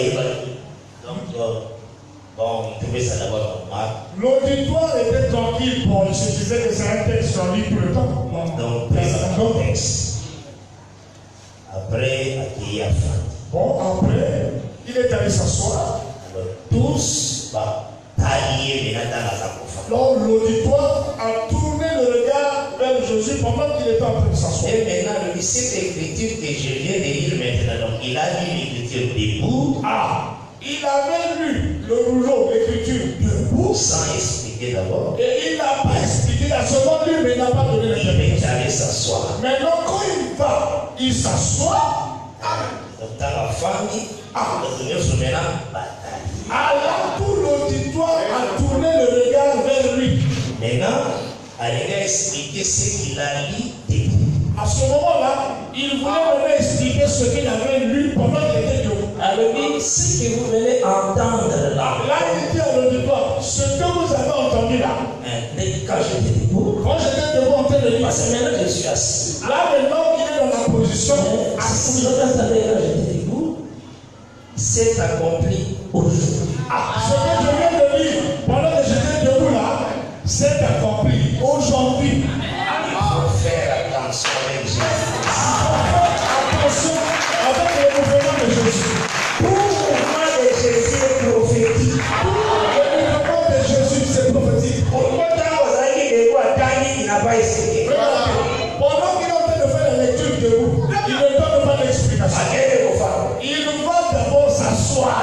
donc, bon, il trouvait ça d'abord normal. L'auditoire était tranquille. Bon, il se disait que c'est un texte qu'on lit tout le temps. Donc, présent texte. Après, accueilli à fin. Bon, après, il est allé s'asseoir. Alors, tous alliés maintenant dans la conférence. Donc, l'auditoire a tourné le regard vers Jésus. Josué, pendant qu'il était en train de s'asseoir. Et maintenant, cette écriture que je viens de lire maintenant, donc il a lu l'écriture debout. Il avait lu le rouleau, l'écriture debout. Sans expliquer d'abord. Et il n'a pas expliqué, il a seulement lu, mais il n'a pas donné Il est allé s'asseoir. Maintenant, quand il s'assoit. Donc, dans la famille, alors tout l'auditoire a tourné le regard vers lui. Maintenant, il a expliqué ce qu'il a lu debout. À ce moment-là, il voulait même expliquer ce qu'il avait lu pendant qu'il était debout. Alors, ce que vous venez entendre là, Il dit à l'auditoire, ce que vous avez entendu là, quand j'étais debout, quand j'étais debout en train de lire, parce que maintenant je suis assis. là maintenant qu'il est dans la position Si vous assise, entendez quand j'étais debout, c'est accompli aujourd'hui. ce que je viens de lire pendant que j'étais debout là, c'est accompli aujourd'hui. Il faut faire attention avec Jésus. Attention avec le mouvement de Jésus. Pour le mouvement de Jésus est prophétique. Le mouvement de Jésus, c'est prophétique. Il n'a pas expliqué. Pendant qu'il est en train de faire la lecture debout, il ne donne pas d'explication. Il va d'abord s'asseoir.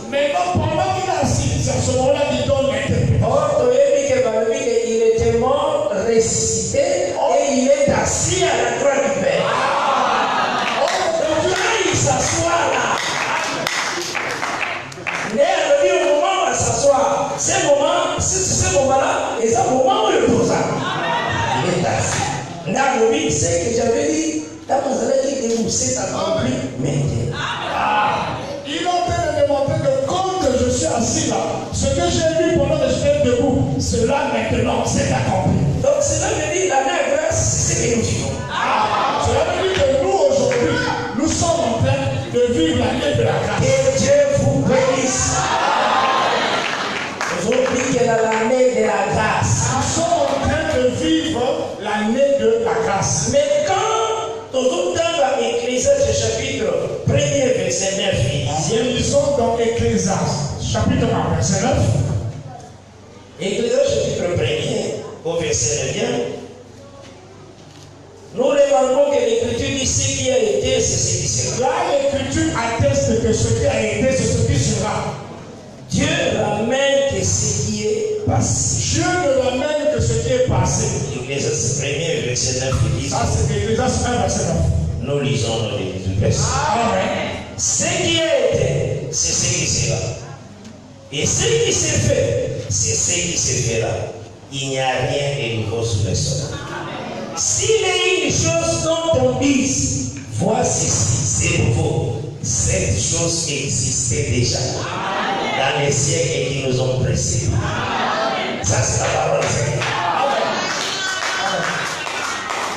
Maintenant, pendant qu'il est assis, c'est à ce moment-là qu'il donne l'interprétation. Il était mort, ressuscité, et il est assis à la croix du Père. Donc là, il s'assoit là. Mais au moment où il va s'asseoir, ce moment-là, et c'est un moment où il pose ça. Il est assis. Dans le but, c'est que j'avais dit, dans mon zèle, il s'est accompli maintenant. Il est en train de démontrer que quand je suis assis là, ce que j'ai lu pendant que j'étais debout, cela maintenant c'est accompli. Donc cela veut dire l'année à grâce, c'est ce que nous vivons. Cela veut dire que nous aujourd'hui, nous sommes en train de vivre l'année de la grâce. Que Dieu vous bénisse. Aujourd'hui, il y a l'année de la grâce. Nous sommes en train de vivre l'année de la grâce. Mais quand nous dans l'Ecclésiaste chapitre 1er, verset 9, Nous lisons dans Ecclésiaste, chapitre 1, verset 9. Ecclésiaste chapitre 1er, au verset 9, nous remarquons que l'Écriture dit ce qui a été, c'est ce qui sera. Là, l'Écriture atteste que ce qui a été, c'est ce qui sera. Dieu ramène que ce qui est passé. Dieu ne ramène que ce qui est passé. Ecclésiaste 1er, verset 9, il dit. Ça, c'est Ecclésiaste 1, verset 9. Nous lisons dans l'Écriture. Amen. Ce qui a été, C'est ce qui sera. et ce qui s'est fait, C'est ce qui se fera. Il n'y a rien de nouveau sous le soleil. s'il y a une chose dont on dise, Voici ceci, c'est nouveau. Cette chose existait déjà dans les siècles qui nous ont précédés. Ça, c'est la parole du Seigneur.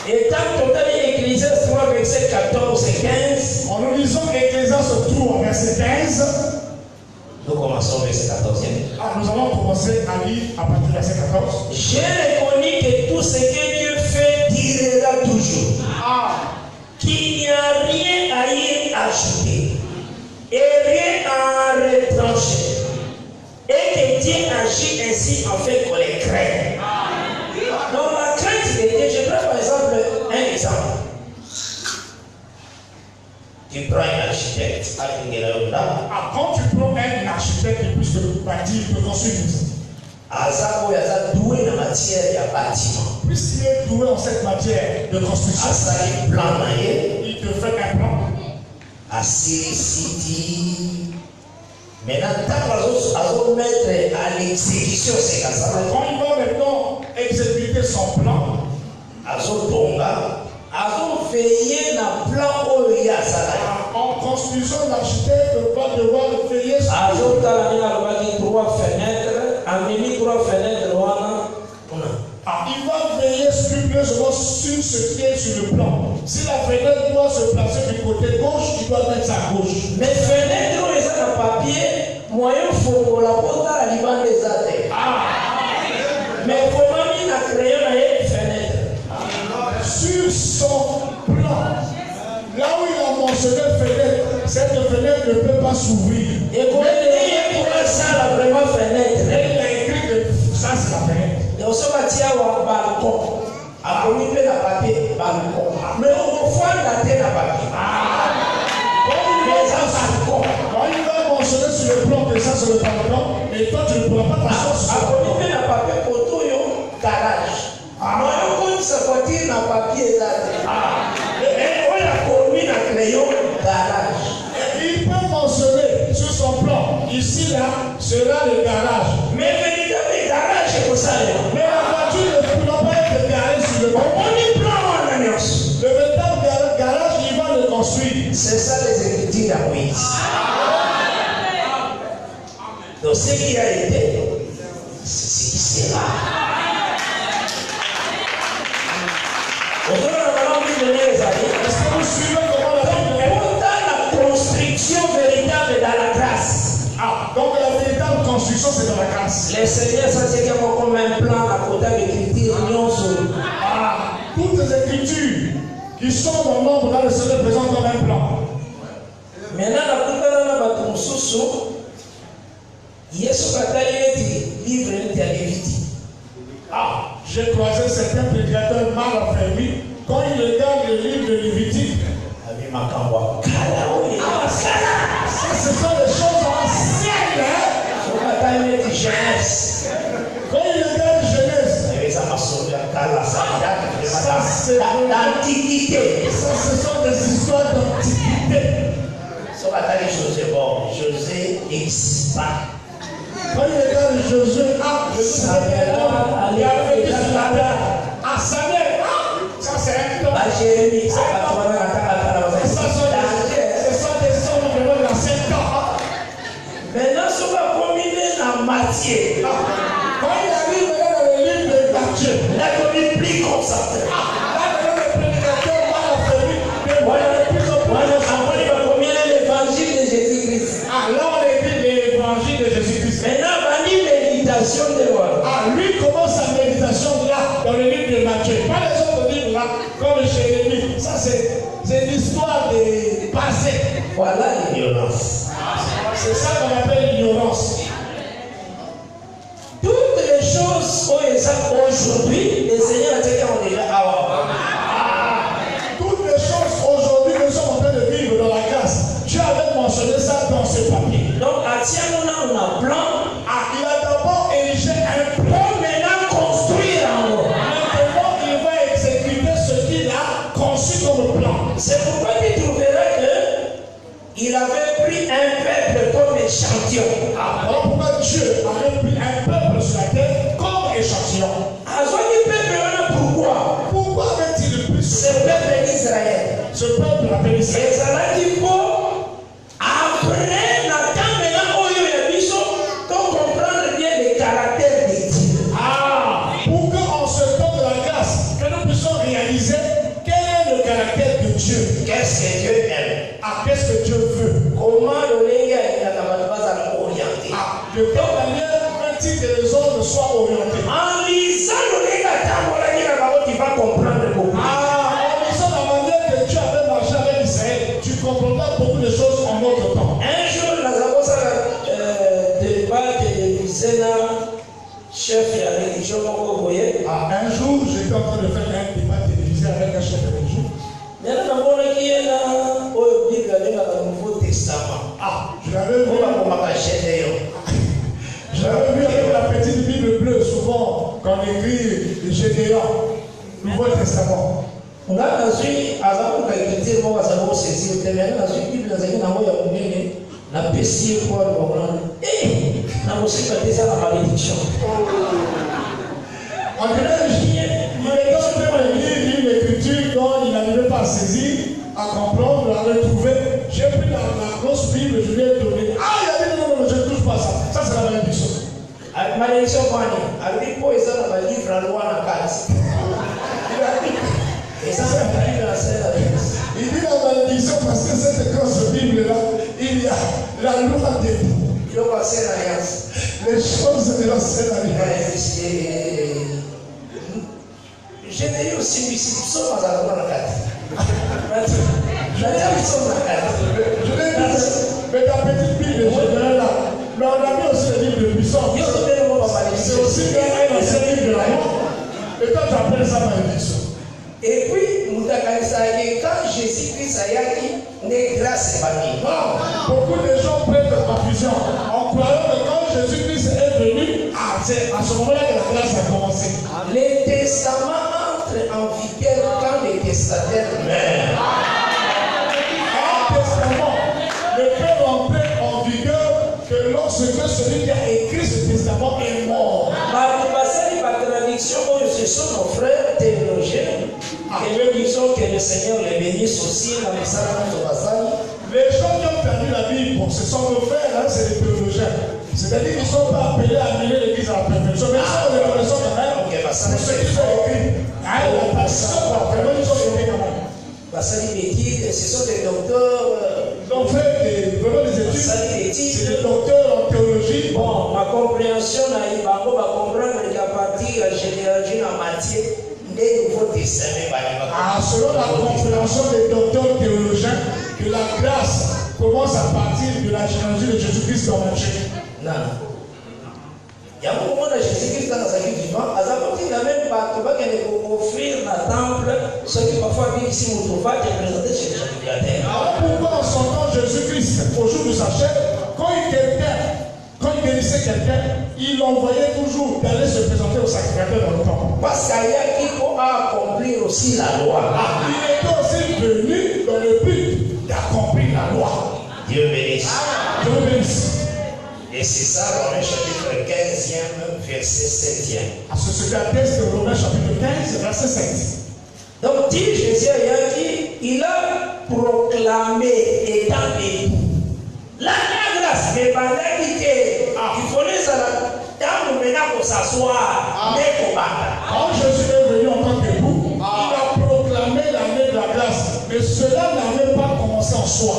et tant qu'on a dit Ecclésiaste 3, verset 14 et 15, En nous lisons Ecclésiaste 3, verset 15. Nous commençons au verset 14e. Nous allons commencer à lire à partir du verset 14. j'ai reconnu que tout ce que Dieu fait durera toujours. Qu'il n'y a rien à y ajouter et rien à retrancher. Et que Dieu agit ainsi en fait qu'on les craigne. Donc la crainte de Dieu, je prends par exemple un exemple. Tu prends un architecte, Quand tu prends un architecte qui puisse te bâtir, te construire une maison, Azako yaza doué dans la matière de bâtiment. puisqu'il est doué en cette matière de construction, Asali plan naye, il te fait un plan. asili siti. Maintenant, tant qu'on mettre à l'exécution ces cas-là, Quand il va maintenant exécuter son plan, azo tonga, azo veiller na plan oyo ya sala. en construisant, l'architecte va devoir veiller sur Azo talani alobaki 3 fenêtres, ameni 3 fenêtres wana. il va veiller scrupuleusement sur ce qui est sur le plan. Si la fenêtre doit se placer du côté gauche, il doit mettre ça à gauche. Mais fenêtre oyo eza na papier, moyen fongola pota la libanda eza te. Mais komami na crayon na ye fenêtre. Sur son plan, là où il a mentionné fenêtre, cette fenêtre ne peut pas s'ouvrir. Et comment il pourrait ça la vraiment fenêtre? Et il a écrit que ça c'est la fenêtre. Donc ce matin, on va balcon. À communiquer la papier, balcon. Mais au fond, la tête n'a pas pied. Quand il va mentionner sur le plan que ça c'est le balcon, et toi tu ne pourras pas t'asseoir sur le balcon. À communiquer la papier pour tout le garage. Moi, quand ça voiture n'a papier là. Et on a commis la crayon garage. Il peut mentionner sur son plan, ici là, sera le garage. Mais véritable garage, c'est pour ça. Mais la voiture ne pourra pas être garée sur le balcon. On y prend en alliance. Le véritable garage, il va le construire. C'est ça les écritures à Moïse. Donc ce qui a été, c'est ce qui sera. Est-ce que vous suivez comment la construction véritable dans la grâce. Donc la véritable construction c'est dans la grâce. Les Seigneurs, ça c'est comme un plan à côté d'écriture. Toutes les écritures qui sont dans le nombre dans le Seigneur présentent comme un plan. Maintenant, la plupart de nos sous Yesu katali livre de Lévitique. J'ai croisé certains prédicateurs mal affermis quand ils regardent le livre de Lévitique. Ça, ce sont des choses anciennes. Quand ils regardent Genèse, l'Antiquité. Ça, ce sont des histoires d'antiquité. José X. Quand il regarde Josué, il y a vécu sur la terre. Samuel, ça c'est un temps. Jérémie, ce sont des sons de l'ancien temps. Maintenant, ça va combiner dans Matthieu. Quand il arrive dans le livre de Matthieu, là, on est plus comme ça. Là, le prédicateur mal affermi. On va combiner l'évangile de Jésus-Christ. Là, on écrit l'évangile de Jésus-Christ. Maintenant, on dit méditation de loi. Lui commence sa méditation là, dans le livre de Matthieu. Pas les autres livres là, comme Jérémie. Ça, c'est l'histoire des passés. Voilà l'ignorance. C'est ça qu'on appelle l'ignorance. Toutes les choses aujourd'hui, les Seigneurs ont déjà toutes les choses aujourd'hui que nous sommes en train de vivre dans la grâce, Dieu avait mentionné ça dans ce papier. Donc, à Tiens, on a un plan. Il a d'abord érigé un plan. Maintenant, construire en haut. Maintenant, il va exécuter ce qu'il a conçu comme plan. C'est pourquoi tu trouveras qu'il avait pris un peuple comme échantillon. Voilà pourquoi Dieu avait pris un peuple sur la terre comme échantillon. Pourquoi avait-il pris ce peuple d'Israël? Ce peuple appelé Israël. Après, comprendre bien les caractères de Dieu. Pour qu'en ce temps de la grâce, que nous puissions réaliser quel est le caractère de Dieu. Qu'est-ce que Dieu aime? Qu'est-ce que Dieu veut? Comment le Léga est orienté? De quelle manière veut-il que les hommes soient orientés? En lisant le Léga, tu vas comprendre beaucoup. En lisant la manière que Dieu avait marché avec Israël, tu comprendras beaucoup de choses en notre temps. Un jour, nous avons ça débat télévisé chef de la religion. Un jour, j'étais en train de faire un débat télévisé avec un chef de religion. Maintenant, on a qui est là au Nouveau Testament. Je l'avais vu. Je l'avais vu avec la petite Bible bleue, souvent, quand on écrit le Gédéon, Nouveau Testament. On a ensuite, avant qu'on écrire, on va savoir saisir. Maintenant, ensuite, Bible, on a la pessie pour le moment. Et on a aussi fait ça la malédiction. En général, il était en train de lire l'écriture dont il n'arrivait pas à saisir, à comprendre, à retrouver. J'ai pris la grosse Bible, je lui ai donné. Il a dit non, je ne touche pas ça. Ça, c'est la malédiction. Malédiction, quoi? Avec quoi ils ont la livre la loi en 4. Et ça, c'est la il dit la malédiction parce que cette grosse Bible-là, il y a la loi des il va passer l'alliance. Les choses de l'ancienne alliance. J'ai dit aussi, mais c'est ça, ma loi en 4. Je l'ai dit, mais ta petite Bible, je là. Mais on a mis aussi le livre de puissance. C'est aussi bien un ancien livre de la loi. Et toi, tu appelles ça malédiction. Et puis, quand Jésus-Christ a dit, n'est grâce à famille. Beaucoup de gens prennent de confusion en croyant que quand Jésus-Christ est venu, c'est à ce moment-là que la grâce a commencé. Les testaments entrent en vigueur quand les testataires meurent. Un testament ne peut rentrer en vigueur que lorsque celui qui a écrit ce testament est mort. Ce sont nos frères théologiens et nous disons que le Seigneur les bénisse aussi dans les salons de Bazali. Les gens qui ont perdu la Bible, ce sont nos frères, hein, c'est les théologiens. C'est-à-dire qu'ils ne sont pas appelés à mener l'église à la perfection. Mais ils sont des reconnaissants quand même. C'est ce qu'ils ont écrit. La passion, vraiment, ils ont écrit quand même. Bazali médite, ce sont des docteurs. Ils ont fait vraiment des études. C'est des docteurs en théologie. Bon, ma compréhension, il va comprendre qu'à partir de la généalogie en matière des Nouveaux Testaments. Selon la compréhension des docteurs théologiens, que la grâce commence à partir de la généalogie de Jésus-Christ dans la Jésus. Non. Il y a un moment où Jésus-Christ dans sa vie vivante, à la partir de la même part, tu vas offrir dans le temple, ceux qui parfois viennent ici, nous trouvent et présenter chez les sacrificateurs. Alors pourquoi en son temps Jésus-Christ, au jour de sa chair, quand il guérissait quelqu'un, il l'envoyait toujours d'aller se présenter au sacrificateur dans le temple. Parce qu'il y a qui peut accomplir aussi la loi. Il était aussi venu dans le but d'accomplir la loi. Dieu bénisse. Dieu bénisse. Et c'est ça, Romains chapitre 15e, verset 7e. C'est ce qu'atteste Romains chapitre 15, verset 7. Donc, dit Jésus a dit, il a proclamé étant debout. La grâce, mais pendant qu'il fallait maintenant pour s'asseoir, mais pour battre. Quand Jésus est venu en tant que debout, il a proclamé l'année de la grâce. Mais cela n'avait pas commencé en soi.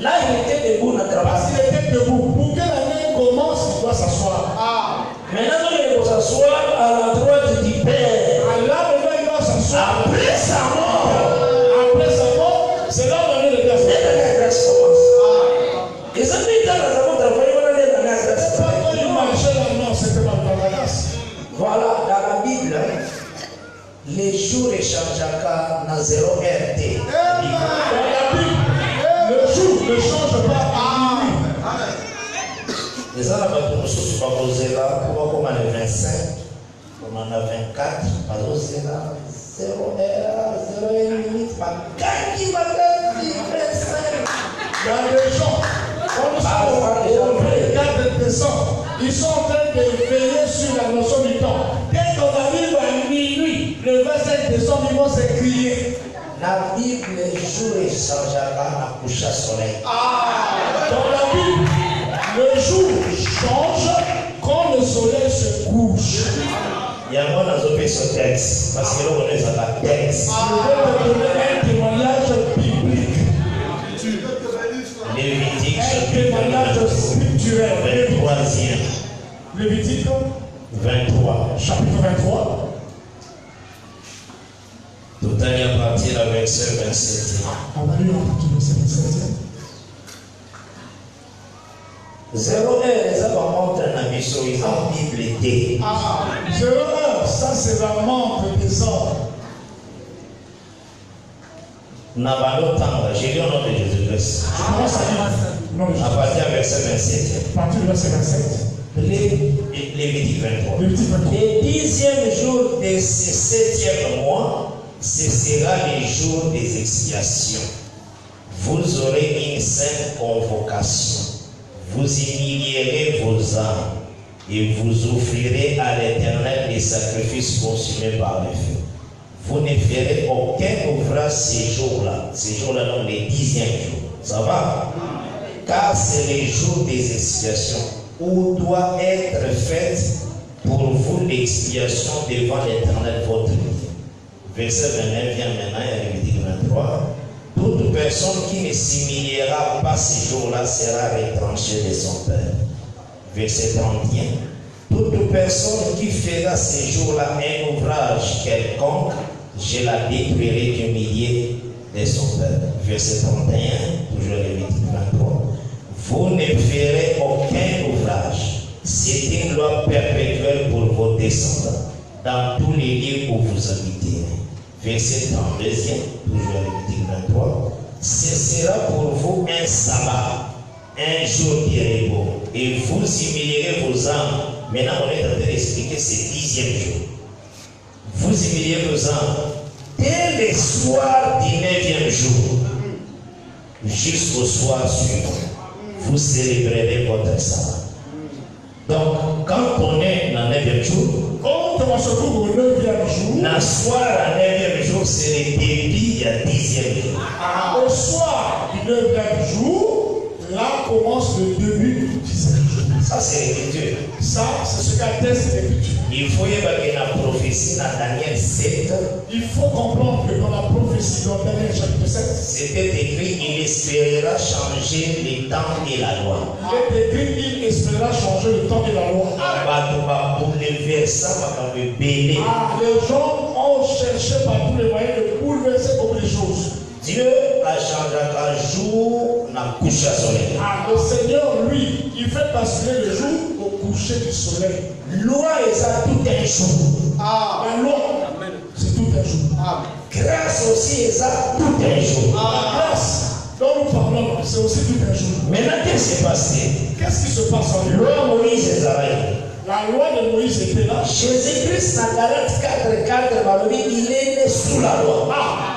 Là, il était debout dans le travail. Parce qu'il était debout. Pour que l'année commence, il doit s'asseoir. Maintenant, il doit s'asseoir à la droite du Père. Là, maintenant, il doit s'asseoir. Après sa mort. Après sa mort, c'est là où l'année de grâce. La grâce commence. Et ça fait dans la travail, on a la grâce. C'est pas quand il marchait là, non, c'était pas dans la grâce. Voilà, dans la Bible, les jours échangent dans 0 RT. Dans la Bible, le jour ne change pas. Les gens là-bas, nous sommes pas posés là, comme on a le 25, comme on a 24, pas posés là, 0 heure, 0 minute, pas gagné, pas gagné, 25. Il y a des gens, quand nous sommes au 24 décembre, ils sont en train de veiller sur la notion du temps. Dès qu'on arrive à minuit, le 25 décembre, ils vont s'écrier. La Bible, les jours échangera à coucher au soleil. Dans la Bible, le jour change quand le soleil se couche. Il y a un dans ce texte, parce que là, on est dans la texte. Je vais te donner un témoignage biblique. Lévitique, Un témoignage spirituel. 23e. Lévitique 23. chapitre 23. Tout à l'heure, à partir du verset 27. On va lire à partir du verset 27. 0 heure, les hommes montrent la mission, ils ont Bible D. 0 heure, ça c'est la montre des hommes. N'a pas longtemps, j'ai lu au nom de Jésus-Christ. Je commence à lire. Non, À partir du verset 27. à partir du verset 27. Lévitique 23. Lévitique 23. Le 10e jour de ce 7e mois, ce sera le jour des expiations. Vous aurez une sainte convocation. Vous humilierez vos âmes et vous offrirez à l'Éternel des sacrifices consumés par le feu. Vous ne ferez aucun ouvrage ces jours-là. Ces jours-là, donc les 10e jours. Ça va? Car c'est le jour des expiations où doit être faite pour vous l'expiation devant l'Éternel votre Dieu. Verset 29 vient maintenant, il y a Lévitique 23. Toute personne qui ne s'humiliera pas ce jour-là sera retranchée de son père. Verset 31. Toute personne qui fera ce jour-là un ouvrage quelconque, je la détruirai du milieu de son père. Verset 31, toujours Lévitique 23. Vous ne ferez aucun ouvrage. C'est une loi perpétuelle pour vos descendants. dans tous les lieux où vous habitez. Verset 32, toujours Lévitique 23. Ce sera pour vous un sabbat, un jour de repos, et vous humilierez vos âmes. Maintenant, on est en train d'expliquer ce 10e jour. Vous humilierez vos âmes dès le soir du 9e jour jusqu'au soir suivant. Vous célébrerez votre sabbat. Donc, quand on est dans le 9e jour, quand on se trouve au 9e jour, le soir à 9e jour, c'est le début du 10e jour. Au soir du 9e jour, là commence le début du 10e jour. Ça, c'est l'écriture. Ça, c'est ce qu'atteste l'écriture. Il faut y avoir la prophétie dans Daniel 7. Il faut comprendre que dans la prophétie dans Daniel chapitre 7, c'était écrit, il espérera changer les temps et la loi. Il est écrit, il espérera changer le temps et la loi. Les gens ont cherché par tous les moyens de bouleverser beaucoup de choses. Dieu a changé un jour, n'a couché à soleil. Le Seigneur, lui, il fait basculer le jour au coucher du soleil. Loi est ça tout un jour. La loi, c'est tout un jour. Grâce aussi est ça tout un jour. La grâce dont nous parlons, c'est aussi tout un jour. Maintenant, qu'est-ce qui s'est passé? Qu'est-ce qui se passe en lui? Loi Moïse est arrivée. La loi de Moïse était là. Jésus-Christ, dans Galates 4, il est né sous la loi.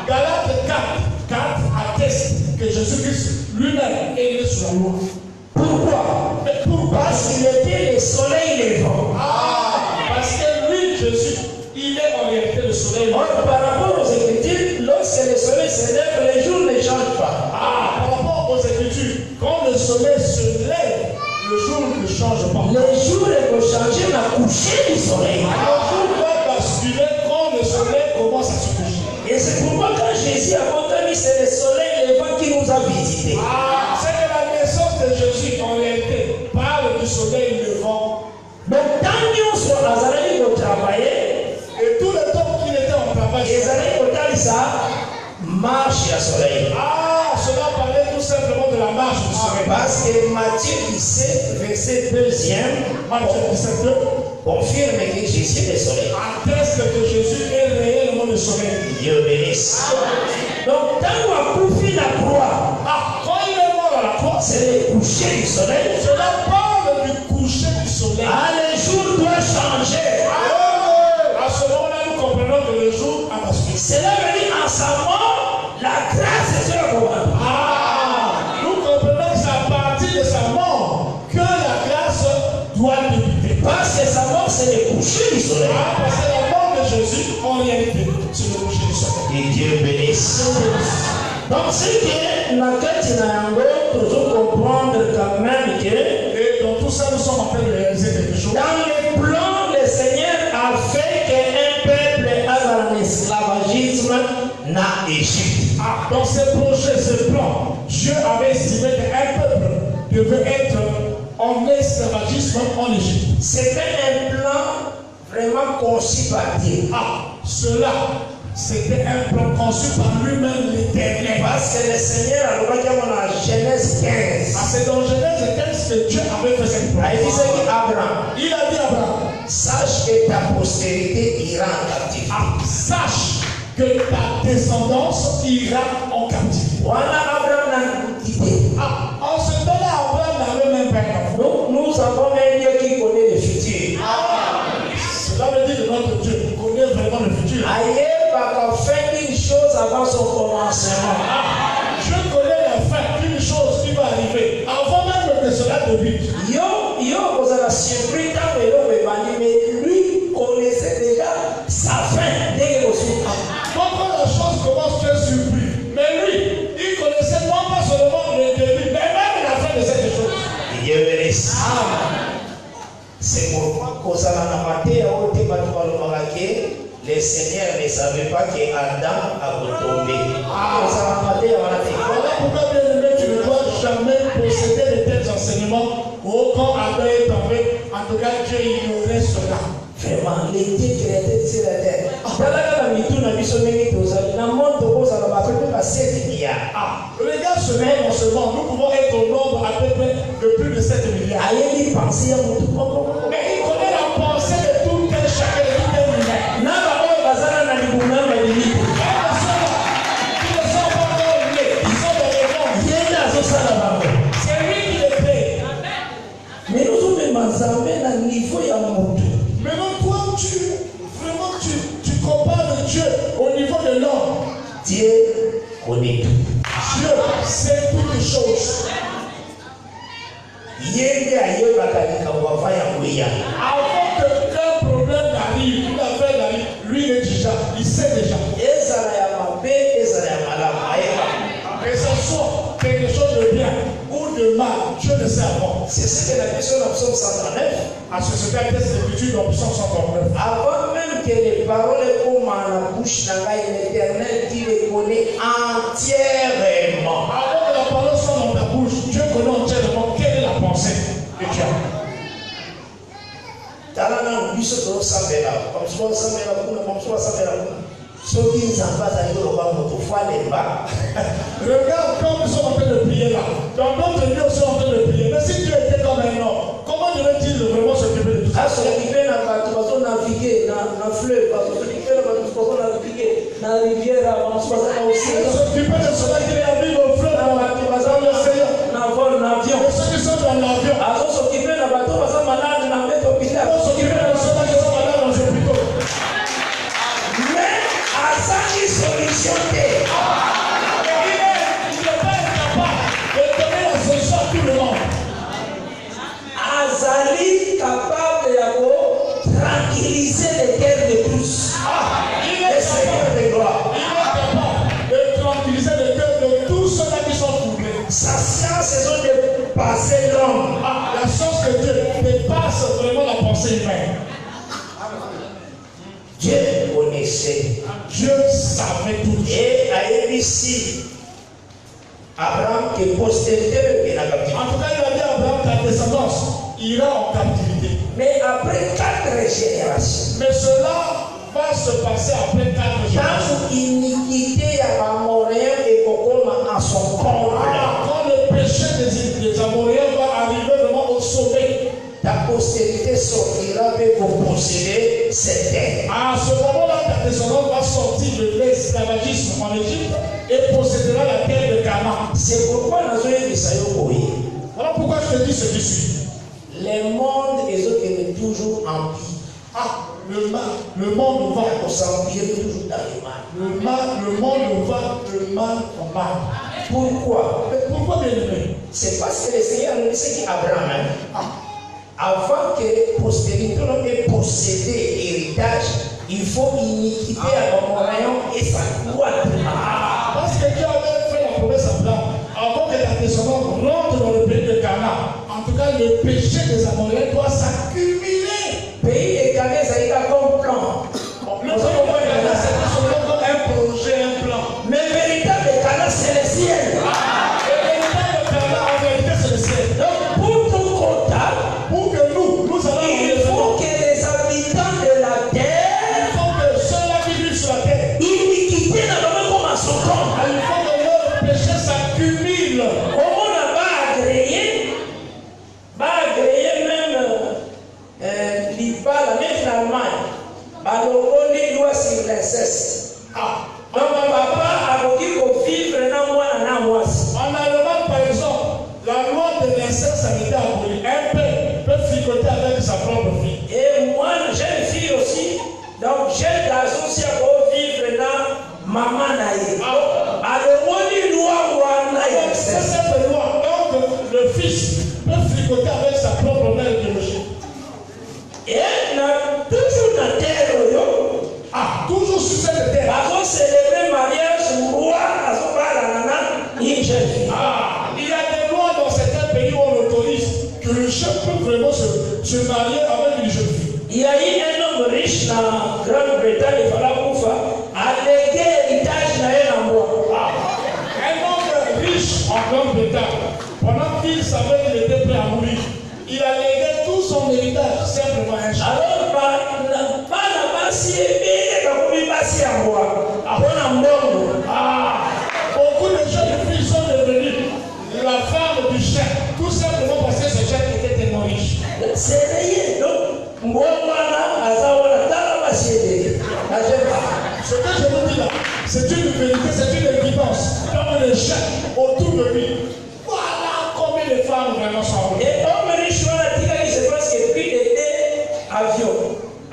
Galates 4 atteste que Jésus-Christ lui-même est né sous la loi. Pourquoi? Parce qu'il était le soleil levant. Parce que lui, Jésus, il est en réalité le soleil levant. Par rapport aux Écritures, lorsque le soleil se lève, les jours ne changent pas. Par rapport aux Écritures, quand le soleil se lève, le jour ne change pas. Les jours vont changer la coucher du soleil. Le jour va basculer quand le soleil commence à se coucher. Et c'est pourquoi quand Jésus a montré, c'est le soleil levant qui nous a visités. C'est que la naissance de Jésus, en réalité, parle du soleil levant. Donc, tant nous sommes à Zaraï pour travailler, et tout le temps qu'il était en travail, les Zaraï pour faire ça, marche à soleil. Cela parlait tout simplement de la marche du soleil. Parce que Matthieu 17, verset 2e, Matthieu 17, confirme que Jésus est le soleil. Atteste que Jésus est réellement le soleil. Dieu bénisse. Donc, tant qu'on a couffé la croix, quand il est mort à la croix, c'est le coucher du soleil. Cela parle du coucher du soleil. Le jour doit changer. À ce moment-là, nous comprenons que le jour a basculé. Cela veut dire en sa mort, la grâce est sur la commande. Nous comprenons que c'est à partir de sa mort que la grâce doit débuter. Parce que sa mort, c'est le coucher du soleil. Parce que la mort de Jésus, en réalité, c'est le coucher du soleil. Et Dieu bénisse. Donc, c'est que la quête n'a toujours comprendre quand même que. Et dans tout ça, nous sommes en train de réaliser quelque chose. Dans les plans, le Seigneur a fait qu'un peuple aille dans l'esclavagisme dans l'Égypte. Dans ses projets, ses plans, Dieu avait estimé qu'un peuple devait être en esclavagisme en Égypte. C'était un plan vraiment conçu par Dieu. Cela, c'était un plan conçu par lui-même l'Éternel. Parce que le Seigneur a dit dans Genèse 15. C'est dans Genèse 15 que Dieu avait fait cette plan. Il a dit à Abraham, sache que ta postérité ira en captivité. Sache que ta descendance ira en captivité. Voilà Abraham n'a quitté. En ce temps-là, Abraham n'avait même pas d'enfant. Nous avons un Dieu qui connaît le futur. Cela veut dire que notre Dieu connaît vraiment le futur. Aïe, va faire une chose avant son commencement. Dieu connaît la fin d'une chose qui va arriver avant même que cela débute. Vous avez surpris tant de l'homme, mais lui connaissait déjà sa fin dès que vous êtes. Quand la chose commence, tu es surpris. Mais lui, il connaissait non pas seulement le début, mais même la fin de cette chose. Dieu bénisse. C'est pourquoi le Seigneur ne savait pas qu'Adam a retombé. Voilà pourquoi, bien aimé, tu ne dois jamais posséder de tels enseignements. Quand Adam est tombé, en tout cas, Dieu ignorait cela. Vraiment, les dieux qui étaient sur la terre. Regarde ce même enseignement, nous pouvons être au nombre à peu près de plus de 7 milliards. Mais il connaît la pensée de tout un chacun, de tout un humain. connaît tout. Dieu sait toutes choses. Avant que qu'un problème n'arrive, une affaire n'arrive, lui il sait déjà. Que ce soit quelque chose de bien ou de mal, Dieu le sait avant. C'est ce que la question dans Psaume 139. À ce stade, c'est l'écriture dans Psaume 139. Avant même que les paroles comme à la bouche de l'Éternel, tu les connais entièrement. Avant que la parole soit dans ta bouche, Dieu connaît entièrement quelle est la pensée de Dieu. Talana biso to sabela, comme soit sabela kuna, comme soit sabela kuna. Soki nzamba zali ko ba moto fale ba. Regarde comme nous sommes en train de prier là. Dans d'autres lieux, nous sommes en train de prier. Mais si Dieu était comme un homme, comment devait-il vraiment s'occuper de tout ça? S'occuper na bato bazo naviguer na fleuve, bazo s'occuper na bato bazo naviguer na rivière, bazo na océan. S'occuper de cela qui navigue au fleuve, dans l'océan, na vol, na avion. Et ceux qui sont dans l'avion. Bazo s'occuper na bato bazo malade na mbete hôpital. S'occuper de ceux qui sont malades dans les hôpitaux. Mais à ça qui solution est. Il n'est pas capable de donner la solution à tout le monde. Azali capable de tranquilliser les cœurs de tous. Il est capable de tranquilliser les cœurs de tous ceux-là qui sont troublés. Sa science est de passer l'homme. La science de Dieu dépasse vraiment la pensée humaine. Dieu connaissait. Dieu savait tout. Et à ABC, Abraham qui est postérité de la captivité. En tout cas, il a dit à Abraham, ta descendance ira en captivité. Mais après 4 générations, Mais cela va se passer après 4 générations. quand l'iniquité à Amoréen et Kokoma en son comble, Quand le péché des Amoréens va arriver vraiment au sommet, ta postérité sortira pour posséder cette terre. à ce moment-là, ta descendance va sortir de l'esclavagisme en Égypte et possédera la terre de Canaan. C'est pourquoi nous avons dit ça. Voilà pourquoi je te dis ce qui suit. Le monde est toujours en vie. Le monde va On s'empire toujours dans le mal. le monde va de mal en mal. Pourquoi? Mais pourquoi bien aimé? C'est parce que le Seigneur nous dit qu'Abraham, avant que postérité ait possédé l'héritage, il faut iniquité à mon rayon et sa croître. Parce que Dieu avait fait la promesse à Abraham, avant que la descendance rentre dans le pays de Canaan. En tout cas, le péché des Amoréens doit s'accumuler. Pays de Canaan, ça y a comme plan. Le pays de Canaan, c'est seulement un projet, un plan. Mais véritable Canaan, c'est le ciel. Et le véritable Canaan, en vérité, c'est le ciel. Donc, pour tout comptable, Pour que nous allons il faut que les habitants de la terre, il faut que ceux-là qui vivent sur la terre, iniquité n'a pas comme à son compte. il faut que leur péché s'accumule. On n'a pas agréé même l'IPA, même l'Allemagne, on est loi sur l'inceste. Donc, papa a dit qu'on vivre dans moi, dans moi. En Allemagne, par exemple, la loi de l'inceste a été abolie. Un père peut fricoter avec sa propre fille. Et moi, j'ai une fille aussi. Donc, j'ai garçon aussi à vivre dans maman naïe. Alors, on dit loi ou naïe. C'est cette loi. Donc, le fils peut fricoter avec sa propre mère biologique. Et toujours dans la terre, Toujours sur cette terre. parce qu'on célébrait mariage, roi, à son père, la nana, ni jeune fille. Il y a des lois dans certains pays où on autorise que le jeune peut vraiment se marier avec une jeune fille. Il y a eu un homme riche dans la Grande-Bretagne, il fallait qu'on fasse, à léguer l'héritage d'un endroit. Un homme riche en Grande-Bretagne, pendant qu'il savait qu'il était prêt à mourir, il a légué tout son héritage simplement à un jeune. Alors, pas la base, mais comme il passe à moi. Après, on a mort. Beaucoup de jeunes filles sont devenues la femme du chef, tout simplement parce que ce chef était tellement riche. C'est rien. Donc, moi, Azawana, la jeune femme. Ce que je vous dis là, c'est une vérité, c'est une évidence. Comme le chef autour de lui, voilà combien de femmes vraiment sont riches. Et homme riche, on a dit qu'il se passe que plus de avions.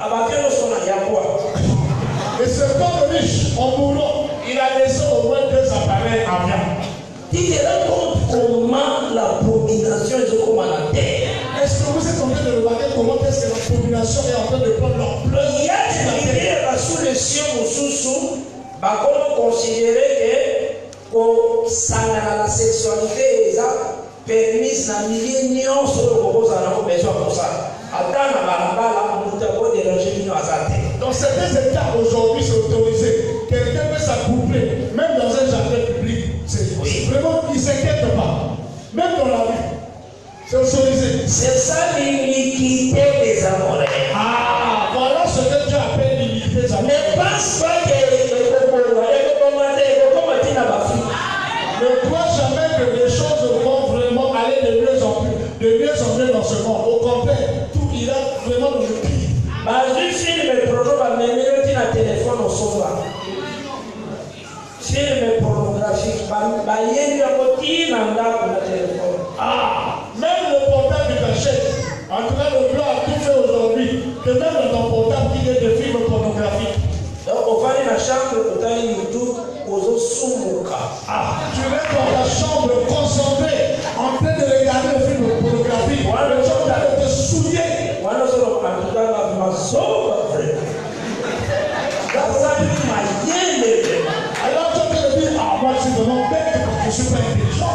Avions sont à Yaboua. Et cet homme riche, en mourant, il a laissé au moins 2 appareils. avions. Tu te rends compte comment l'abomination est comme la terre. Est-ce que vous êtes en train de remarquer comment est-ce que l'abomination est en train de prendre l'ampleur? Il y a des rivières sous le ciel sous comment considérer que ça la sexualité est permise dans le milieu sur le propos en besoin pour ça. Attends, dans certains États aujourd'hui, c'est autorisé. Quelqu'un peut s'accoupler, même dans un jardin public. C'est vraiment, il ne s'inquiète pas. Même dans la rue, c'est autorisé. C'est ça l'iniquité des amoureux. Ah, voilà ce que Dieu appelle l'iniquité des amoureux. Ne pense pas que ne crois jamais que les choses vont vraiment aller de mieux en mieux dans ce monde. Au contraire, tout ira vraiment dans le pire. Téléphone au soir. Film pornographique, ah, même le portable que tu achètes, en tout cas le blanc a tout fait aujourd'hui, que même dans ton portable il y a des films pornographiques. Donc on va dans la chambre, on a YouTube, tu restes dans la chambre concentré, en train de regarder le film pornographique. Le gens de te souiller. Alors tu te dis, ah moi je suis vraiment bête parce que je suis pas intelligent.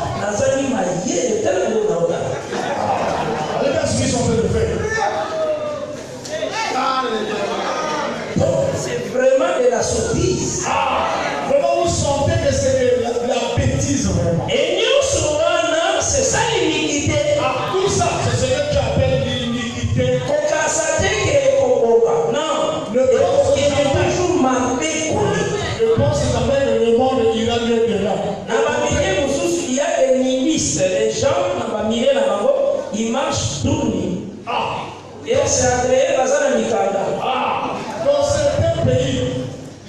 Regarde ce qu'ils sont en train de faire. C'est vraiment de la sottise. Ah, vraiment vous sentez que c'est de la bêtise vraiment. Et nous souvent, c'est ça l'iniquité. Ah, tout ça, c'est ce que tu appelles l'iniquité. Non, le toujours marqué. Je pense que le monde ira mieux de là. Il y a des milices, les gens, ils marchent tout nu. Ah, et c'est agréé dans un mikanda. Ah, dans certains pays,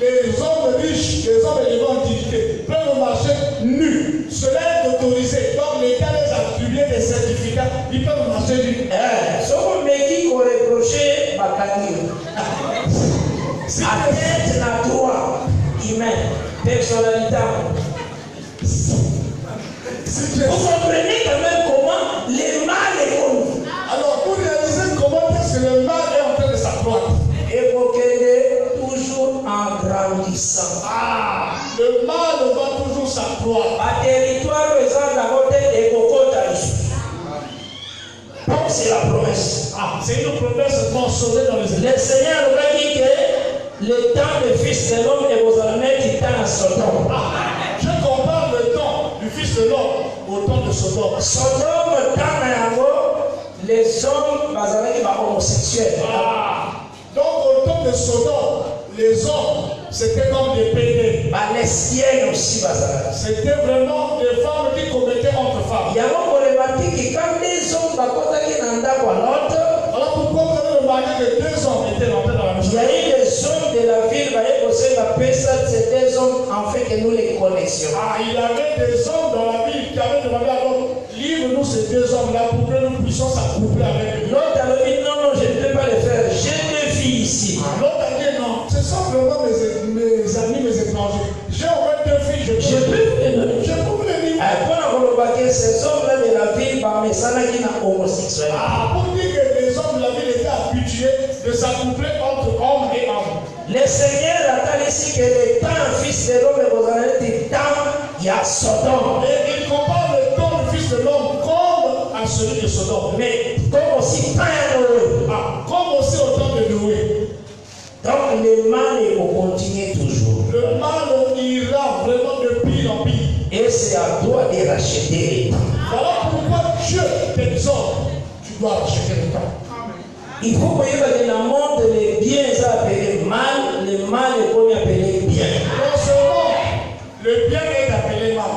les hommes riches, les hommes élevés en dignité peuvent marcher nus. Cela est autorisé. Donc l'État les a attribué des certificats, ils peuvent marcher nus. Sauf que qu'on reprochait Bakani. À tête na droit, humain, personnalité. Vous comprenez quand même comment le mal est connu. Alors, pour réaliser comment est-ce que le mal est en train de s'accroître. Et pour qu'elle est toujours en grandissant. Ah, le mal va toujours s'accroître. À territoire, les gens d'abord et beaucoup d'argent. Donc, c'est la promesse. Ah, c'est une promesse mentionnée dans les Écritures. Le Seigneur va dire que le temps du Fils de l'homme est aux années qui tend à Sodome. Je compare le temps du Fils de l'homme au temps de Sodome. Sodome, les hommes homosexuels. Ah, donc au temps de Sodome, les hommes, c'était comme des pédés. Lesbiennes aussi. C'était vraiment des femmes qui commettaient entre femmes. Il y a une problématique quand les hommes alors pourquoi vous avez remarqué que deux hommes étaient rentrés dans la maison? Il y a eu des hommes de la ville, c'est des hommes en fait que nous les connaissions. Ah, il y avait des hommes dans la ville qui avaient demandé à l'homme, livre-nous ces deux hommes-là pour que nous puissions s'accoupler avec eux. L'autre a dit non, je ne peux pas le faire, j'ai deux filles ici. Ah, l'autre a dit non, ce sont vraiment mes amis, mes étrangers. J'ai au moins deux filles, je peux vous les dire. Ces hommes-là de la ville, mais ça n'a qui n'a homosexuel. Ah, pour dire que les hommes de la ville étaient habitués de s'accoupler entre hommes et hommes. Le Seigneur a ici que le temps Fils de l'homme est aux années du temps, il y a Sodome. Et il compare le temps du Fils de l'homme comme à celui de Sodome. Mais comme aussi temps à Noé. Ah, comme aussi au temps de Noé. Donc le mal est au continuer toujours. Le mal ira vraiment de pire en pire. Et c'est à toi de racheter les temps. Voilà pourquoi Dieu t'exhorte. Tu dois racheter le temps. Il faut que dans le monde, les biens sont appelés mal, le mal est comme appelé bien. Dans ce monde, le bien est appelé mal.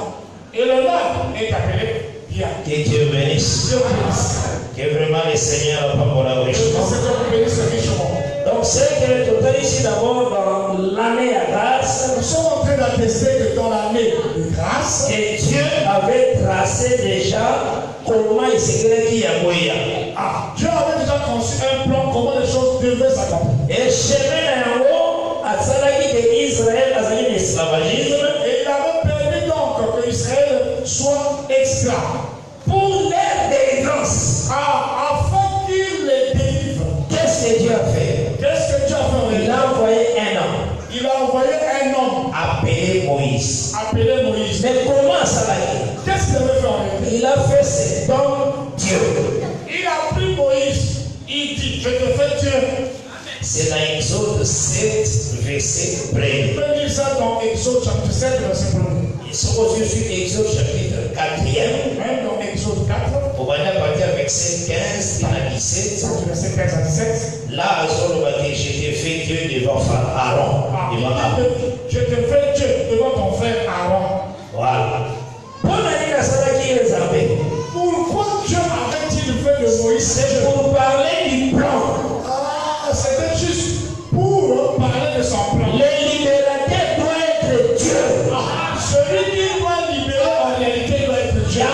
Et le mal est appelé bien. Que Dieu bénisse. Dieu bénisse. Que vraiment le Seigneur n'a pas pour la richement. Que Seigneur bénisse richement. Donc c'est que le total ici d'abord dans l'année à grâce. Nous sommes en train d'attester que dans l'année de grâce, et Dieu avait tracé déjà comment il s'écrit qui a moyen. Ah, Dieu avait déjà conçu un plan comment les choses devaient s'accomplir. Et chemin en haut, à Salaki de Israël, à un esclavagisme. Et il avait permis donc que que Israël soit esclave. Pour leur délivrance. Afin qu'il les délivre. Qu'est-ce que Dieu a fait? Qu'est-ce que Dieu a fait? Il a envoyé un homme. Il a envoyé un homme. Appelé Moïse. Appelé Moïse. Mais comment ça l'a fait? Qu'est-ce qu'il avait fait en réalité? Il a fait cet homme Dieu. Il a pris Moïse. Il dit, je te fais Dieu. C'est dans Exode 7, verset 1. On peut lire ça dans Exode chapitre 7, verset 1. Ils sont aussi sur Exode chapitre 4e. Même dans Exode 4. On va partir avec verset 15 à 17. Verset 15 à 17. Là, je t'ai fait Dieu devant Aaron. Devant Aaron. Je te fais Dieu devant ton frère Aaron. Voilà. Pourquoi Dieu avait-il fait de Moïse? C'est pour parler du plan. C'était juste pour parler de son plan. Le libérateur doit être Dieu. Celui qui doit libérer en réalité doit être Dieu.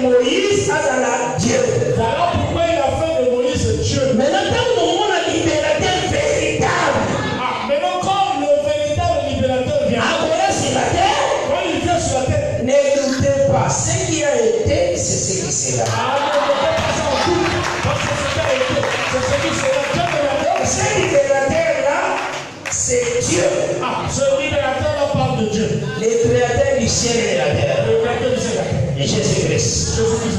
Moïse a Dieu. Voilà pourquoi il a fait de Moïse Dieu. Maintenant, quand on a libérateur véritable. Maintenant, quand le véritable libérateur vient. Quand il vient sur la terre. Ne doutez pas, ce qui a été, c'est ce qui sera. Ce libérateur-là, c'est Dieu. Ce libérateur-là parle de Dieu. Le créateur du ciel et de la terre. Le créateur du ciel et de la terre. Et Jésus-Christ. Jésus-Christ.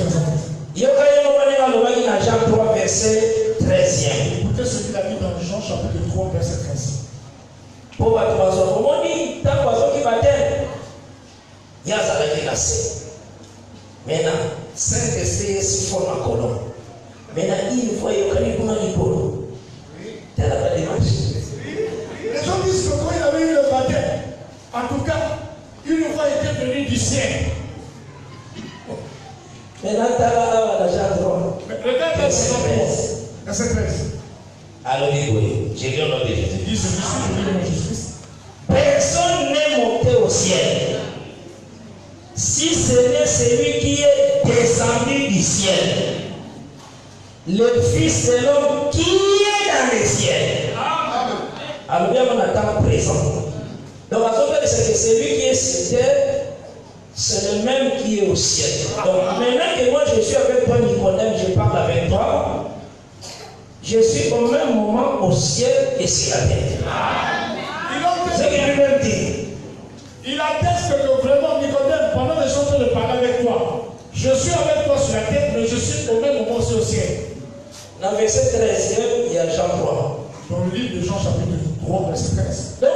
Jean 3, verset 13e. Écoutez ce qu'il a dit dans Jean chapitre 3, verset 13. Pour bato bazwa komoni ntango azoki batene ye azalaki na se maintenant Saint-Esprit esi fo makolo maintenant une fois yokani kuna likolo talaka démarche. Les gens disent que quand il avait eu le baptême, en tout cas, une fois il était venu du ciel. Maintenant tala awa na Jean 3 verset 13. Alors oui, j'ai lu au nom de Jésus. Dis Jésus-Christ. Personne n'est monté au ciel si ce n'est celui qui est descendu du ciel, le Fils de l'homme qui est dans le ciel. Alors bien on attend présent. Donc à ce c'est que celui qui est sur terre, c'est le même qui est au ciel. Donc maintenant que moi je suis avec toi Nicodème, je parle avec toi, je suis au même moment au ciel et sur la terre. C'est ce qu'il lui-même dit. Il atteste que vraiment Nicodème, pendant que je suis en train de parler avec toi, je suis avec toi sur la terre, mais je suis au même moment aussi au ciel. Dans le verset 13, il y a Jean 3. Dans le livre de Jean chapitre 3, verset 13. Donc,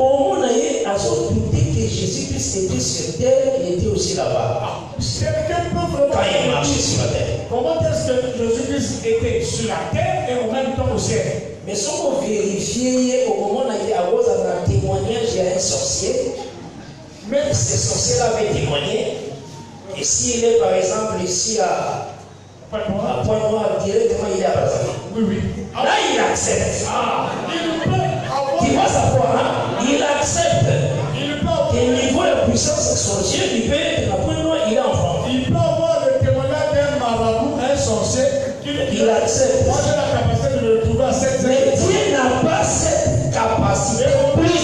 on a douté que Jésus-Christ était sur terre, il était aussi là-bas. Quelqu'un peut vraiment. Quand il marchait sur la terre. Comment est-ce que Jésus-Christ était sur la terre et en même temps au ciel? Mais si on vérifie, au moment où il y a un témoignage, il y a un sorcier. Même ce sorcier-là avait témoigné. Et s'il est par exemple ici à Pointe-Noire, directement il est à Brazzaville. Oui, oui. Là, il accepte. Il peut avoir. Tu vois sa foi, hein? Il accepte. Il peut avoir. Quel niveau de puissance sorcier, il peut être à Pointe-Noire, il est en France. Il peut avoir le témoignage d'un marabout, un sorcier, Il accepte. Moi, j'ai la capacité de me retrouver à cette Mais Dieu n'a pas cette capacité plus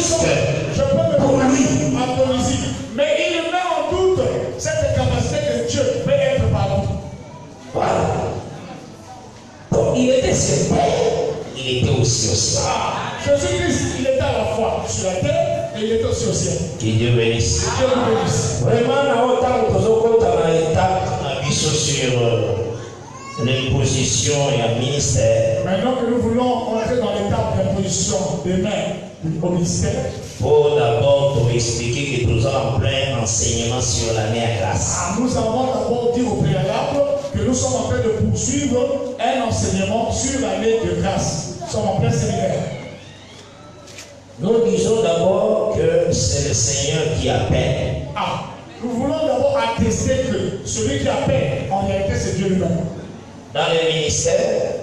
je peux me pour lui. autoriser. Mais il met en doute cette capacité que Dieu peut être partout. Voilà. Donc il était sur terre, il était aussi au ciel. Jésus-Christ, il était à la fois sur la terre et il était aussi au ciel. Que Dieu bénisse. Dieu nous bénisse. Vraiment, dans autant que nous avons une étape sur l'imposition et un ministère. Maintenant que nous voulons entrer dans l'étape d'imposition demain au ministère, il faut d'abord pour expliquer que nous sommes en plein enseignement sur l'année à grâce. nous avons d'abord dit au préalable que nous sommes en train de poursuivre un enseignement sur l'année de grâce. Nous sommes en plein séminaire. Nous disons d'abord que c'est le Seigneur qui appelle. Nous voulons d'abord attester que celui qui appelle, en réalité, c'est Dieu lui-même. Dans le ministère,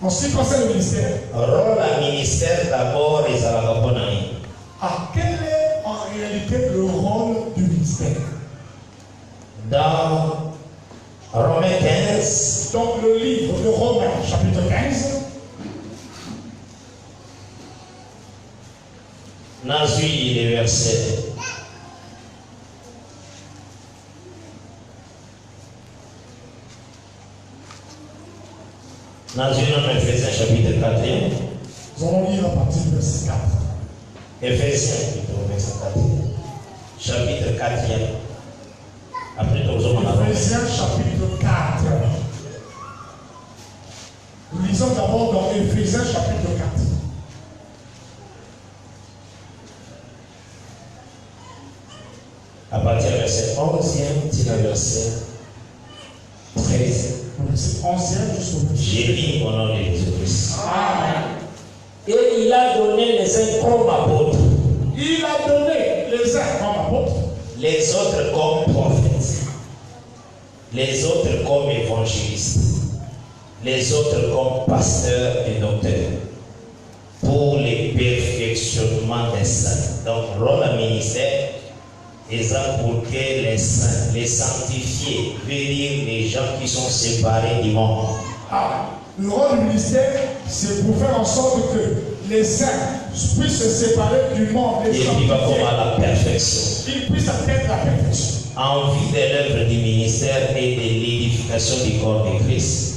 En ce qui concerne le ministère, rôle à ministère d'abord les Alababonani. quel est en réalité le rôle du ministère? Dans Romains 15, Donc le livre de Romains, chapitre 15, Nazui les versets Dans une Éphésiens chapitre 4. Nous allons lire à partir du verset 4. Éphésiens plutôt, verset 4. Chapitre 4. Après, nous allons en Éphésiens chapitre 4. Nous lisons d'abord dans Éphésiens chapitre 4. À partir du verset 11e, c'est le verset 13. Verset 11e jusqu'au verset. J'ai lu au nom de Jésus-Christ. Amen. Et il a donné les uns comme apôtres, Il a donné les uns comme apôtres, Les autres comme prophètes, les autres comme évangélistes, les autres comme pasteurs et docteurs, pour le perfectionnement des saints. Donc, rôle à ministère, exemple pour que les saints, les sanctifiés, veut dire les gens qui sont séparés du monde. Le rôle du ministère, c'est pour faire en sorte que les saints puissent se séparer du monde, les Et puis, va comme sanctifiés, à la perfection. qu'ils puissent atteindre la perfection. En vue de l'œuvre du ministère et de l'édification du corps de Christ.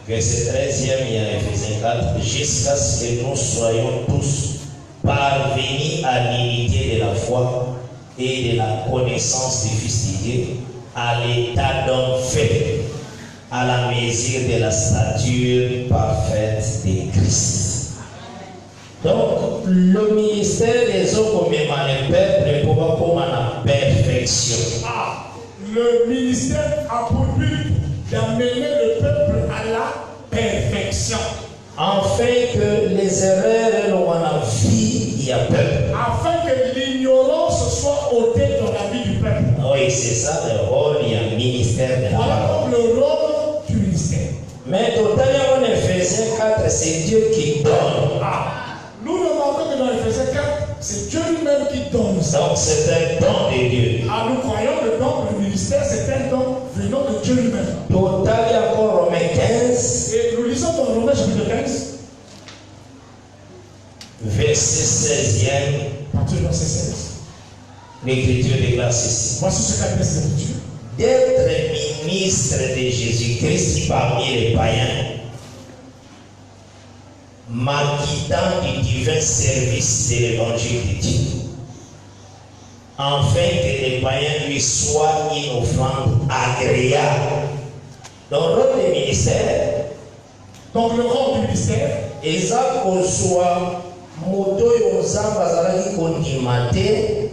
Verset 13e, il y a Éphésiens 4, jusqu'à ce que nous soyons tous parvenus à l'unité de la foi et de la connaissance du Fils de Dieu, à l'état d'homme fait, à la mesure de la stature parfaite de Christ. Donc, le ministère des hommes comme le peuple pour voir comment la perfection. Le ministère a pour but d'amener le peuple à la perfection. Afin que les erreurs l'on a vu, il y a peuple. Afin que l'ignorance soit ôtée dans la vie du peuple. Oui, c'est ça le rôle, il y a un ministère de la Voilà parole. donc le rôle du ministère. Mais totalement en Éphésiens 4, c'est Dieu qui donne. Nous remarquons que dans Éphésiens 4, c'est Dieu lui-même qui donne ça. Donc c'est un don de Dieu. Nous croyons que le don du ministère, c'est un don venant de Dieu lui-même. Total encore Romains 15, Et nous lisons dans Romains chapitre 15, verset 16e, à partir du verset 16. l'écriture déclare ceci. Voici ce qu'a dit l'Écriture. D'être ministre de Jésus-Christ parmi les païens, m'acquittant du divin service de l'évangile de Dieu, afin que les païens lui soient une offrande agréable. Donc, le rôle du ministère, Donc le rôle du ministère, eza kozwa moto oyo nzambe azalaki kondima te,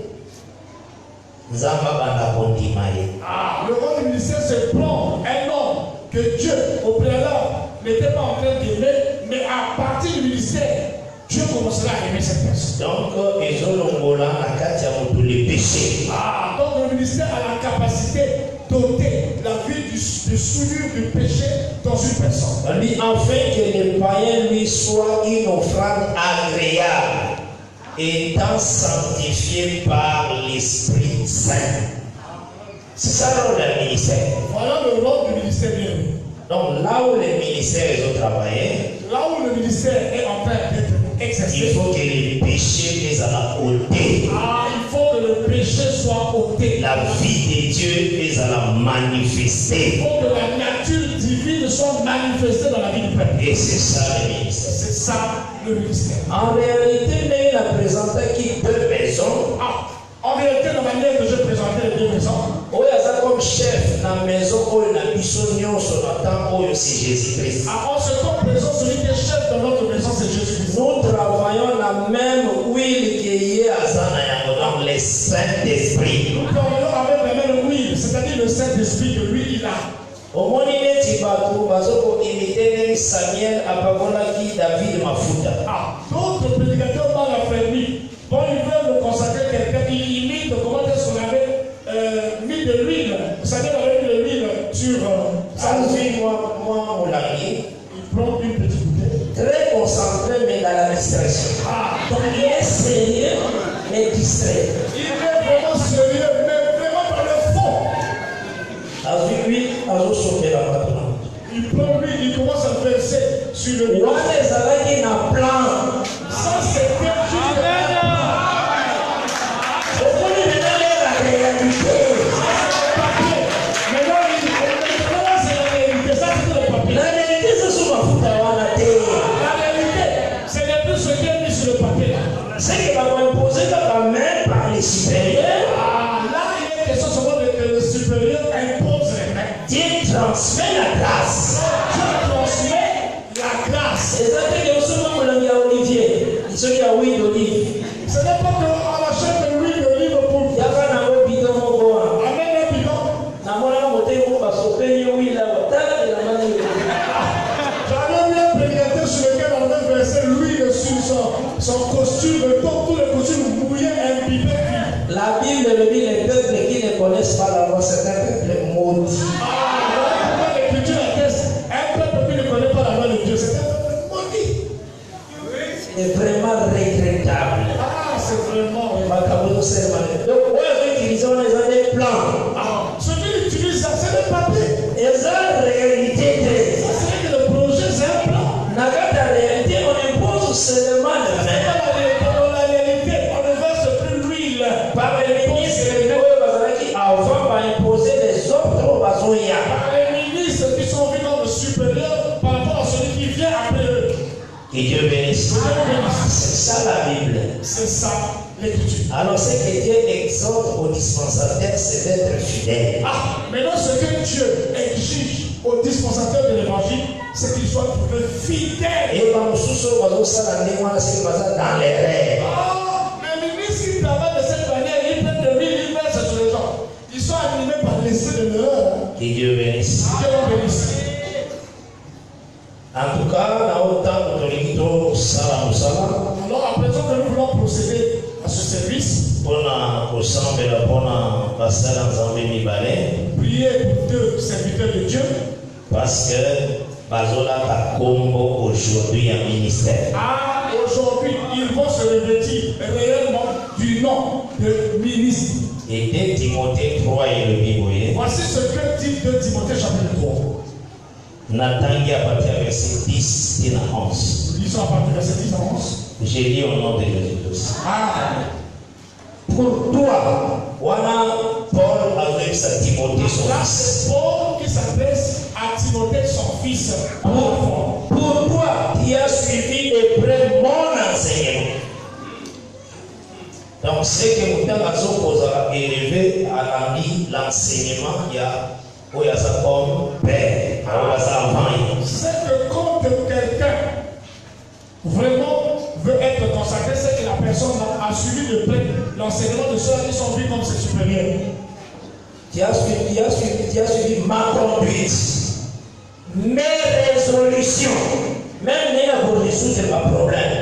nzambe abanda kondima ye. le rôle du ministère, c'est prendre un homme que Dieu, au préalable, n'était pas en train d'aimer, mais à partir du ministère, Dieu commencera à aimer cette personne. Donc, ezolongola na kati ya moto le péché. Donc le ministère a la capacité d'ôter la vie du souillure du péché dans une personne. Afin que les païens lui soient une offrande agréable, étant sanctifiés par l'Esprit Saint. C'est ça le rôle du ministère. Voilà le rôle du ministère bien. Donc là où les ministères ont travaillé, Là où le ministère est en train d'être il exercé, faut que les péchés les aient ôtés. il faut que le péché soit ôté. La vie de Dieu les a Il manifestée. faut que la nature divine soit manifestée dans la vie du peuple. Et c'est ça le ministère. C'est ça le ministère. En réalité, il a présenté qui deux maisons. En réalité, la manière que je présentais les deux maisons, Oui, ça comme chef dans la maison où il a bisogno sur la table où c'est Jésus-Christ. en ce temps présent, celui qui est chef dans notre maison, c'est Jésus-Christ. Nous travaillons la même huile qui est à Zanayango, donc le Saint-Esprit. Nous travaillons avec la même huile, c'est-à-dire le Saint-Esprit que lui, il a. Au moins, il est bateau, bazoko imiter Samuel apavolaki David mafuta. D'autres prédicateurs mal affermis, bon, ils veulent nous consacrer quelqu'un qui imite comment est-ce qu'on avait mis de l'huile. Samuel avait mis de l'huile sur sa Azui moi Moulani, Il prend une petite bouteille. très concentré mais dans la distraction. Donc il est sérieux mais distrait. Il est vraiment sérieux, mais vraiment dans le fond. Azui lui, Azo sauté la maintenant. Il prend lui, il commence à verser sur le doigt. Wana ezalaki na plan. Ça, c'était juste le plan. Okoni maintenant la réalité. Maintenant, c'est la réalité. Ça, c'est le papier. La réalité c'est sur mafuta. transmet la grâce. Dieu transmet la grâce. Et ça fait que ce moment où il y a Olivier, il y a huile d'olive. Ce n'est pas qu'à la chaîne de l'huile d'olive pour Il y a un bidon au bois. amener un bidon. J'avais bien prédicateur sur lequel on avait versé l'huile sur son costume, donc tous les costumes mouillés et imbibés. La Bible le dit, les peuples qui ne connaissent pas la loi, c'est un peuple maudit. L'écriture atteste, un peuple qui ne connaît pas la loi de Dieu, c'est un peuple maudit. C'est vraiment regrettable. Ah, c'est vraiment. Donc, moi, j'utilise les plans. Ce qu'il utilise, c'est le papier. Et ça, réalité. Ça, c'est que le projet, c'est un plan. Dans la réalité, on impose seulement le main. Dans la réalité, on ne verse plus l'huile. Par les ministres qui avant va imposer les ordres aux bazoya. Par les ministres qui sont vus comme supérieurs par rapport à celui qui vient après eux. Que Dieu bénisse. C'est ça la Bible. C'est ça l'écriture. Alors, ce que Dieu exhorte aux dispensataires, c'est d'être fidèle. Ah, maintenant ce que Dieu exige aux dispensateurs de l'évangile, c'est qu'ils soient trouvés fidèles. Et dans les rêves. Ah, les ministres qui travaillent de cette manière, ils prennent de l'huile, ils versent sur les gens. Ils sont animés par l'esprit de l'erreur. Que Dieu bénisse. Dieu vous bénisse. En tout cas, dans autant de salam salam. Alors, à présent que nous voulons procéder à ce service, priez pour deux serviteurs de Dieu. Parce que Bazola Takombo aujourd'hui un ministère. Ah, aujourd'hui, ils vont se revêtir réellement du nom de ministre. Et dès Timothée 3 et le Bible, Voici ce que dit 2 Timothée chapitre 3. Natangi à partir du verset 10 et 11. Lisons à partir du verset 10 à 11. J'ai lu au nom de Jésus. Ah, pour toi, voilà Paul avec sa Timothée son là, fils. c'est Paul qui s'adresse à Timothée son fils. Pour toi qui as suivi de près mon enseignement. Donc, c'est que nous avons élevé à l'ami l'enseignement, il y a ça comme père, il y a ça enfant. C'est que quand quelqu'un vraiment veut être consacré, c'est que la personne a suivi de près l'enseignement de ceux qui sont vus comme ses supérieurs. Tu as suivi ma conduite, mes résolutions. Même pour résoudre ma problème,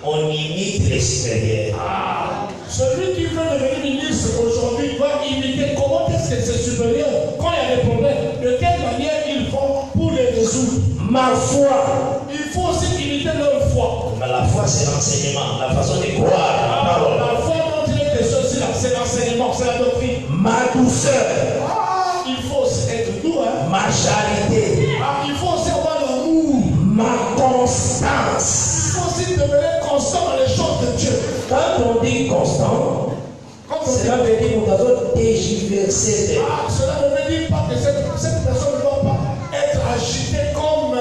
on imite les supérieurs. Ah, celui qui veut devenir ministre aujourd'hui doit imiter comment est-ce que ses supérieurs, quand il y a des problèmes, de quelle manière ils font pour les résoudre. Ma foi. Il faut aussi imiter leur foi. Mais la foi, c'est l'enseignement, la façon de croire la parole. La foi dont il est question ici, c'est l'enseignement, c'est la doctrine. Ma douceur. Ah, il faut aussi être doux. Hein? Ma charité. Ah, il faut aussi avoir l'amour. Ma constance. Il faut aussi demeurer constant dans les choses de Dieu. Quand on dit constant, cela veut dire que nous avons dégiversé. Ah, cela ne veut dire pas que cette personne ne doit pas être agitée comme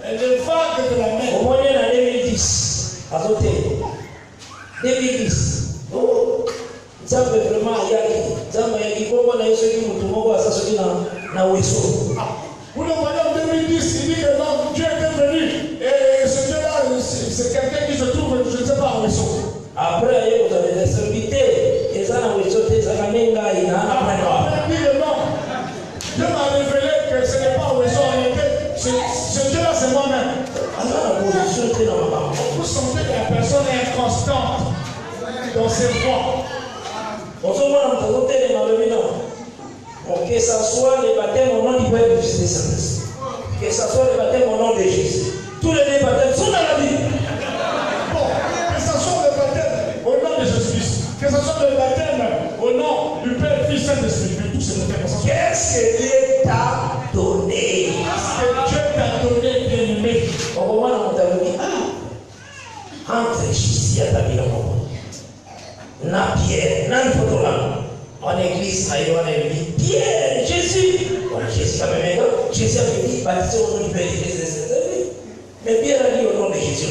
les vagues de la mer. Au moins en 2010, à côté. 2010. Oh, ça veut vraiment y aller. Ça veut dire qu'on a eu ceux qui nous à ça, ceux qui n'ont Wesso. Vous le voyez en 2010, il dit que non, Dieu est venu. Et ce Dieu-là, c'est quelqu'un qui se trouve, je ne sais pas, à Wesso. Après, vous avez des servités. Et ça, on Wesso, ça n'a même pas été. Après, il dit que non. Dieu m'a révélé que ce n'est pas Wesso en réalité. Ce Dieu-là, c'est moi-même. Vous sentez que la personne est inconstante dans ses voies. Que ce soit le baptême au nom du Père de Jésus. Que ce soit le baptême au nom de Jésus. Tous les baptêmes sont dans la Bible. Bon, que ce soit le baptême au nom de Jésus-Christ, que ce soit le baptême au nom du Père, Fils, Saint-Esprit, que tous ces baptêmes. Qu'est-ce que Dieu t'a donné? Qu'est-ce que Dieu t'a donné, bien-aimé? Au moment où on t'a dit, entre Jésus à ta vie, na Pierre, na Photolam. En église, on a dit Pierre, Jésus. Jésus a même Jésus a dit baptisé au nom du Père et de Jésus. Mais Pierre a dit au nom de Jésus.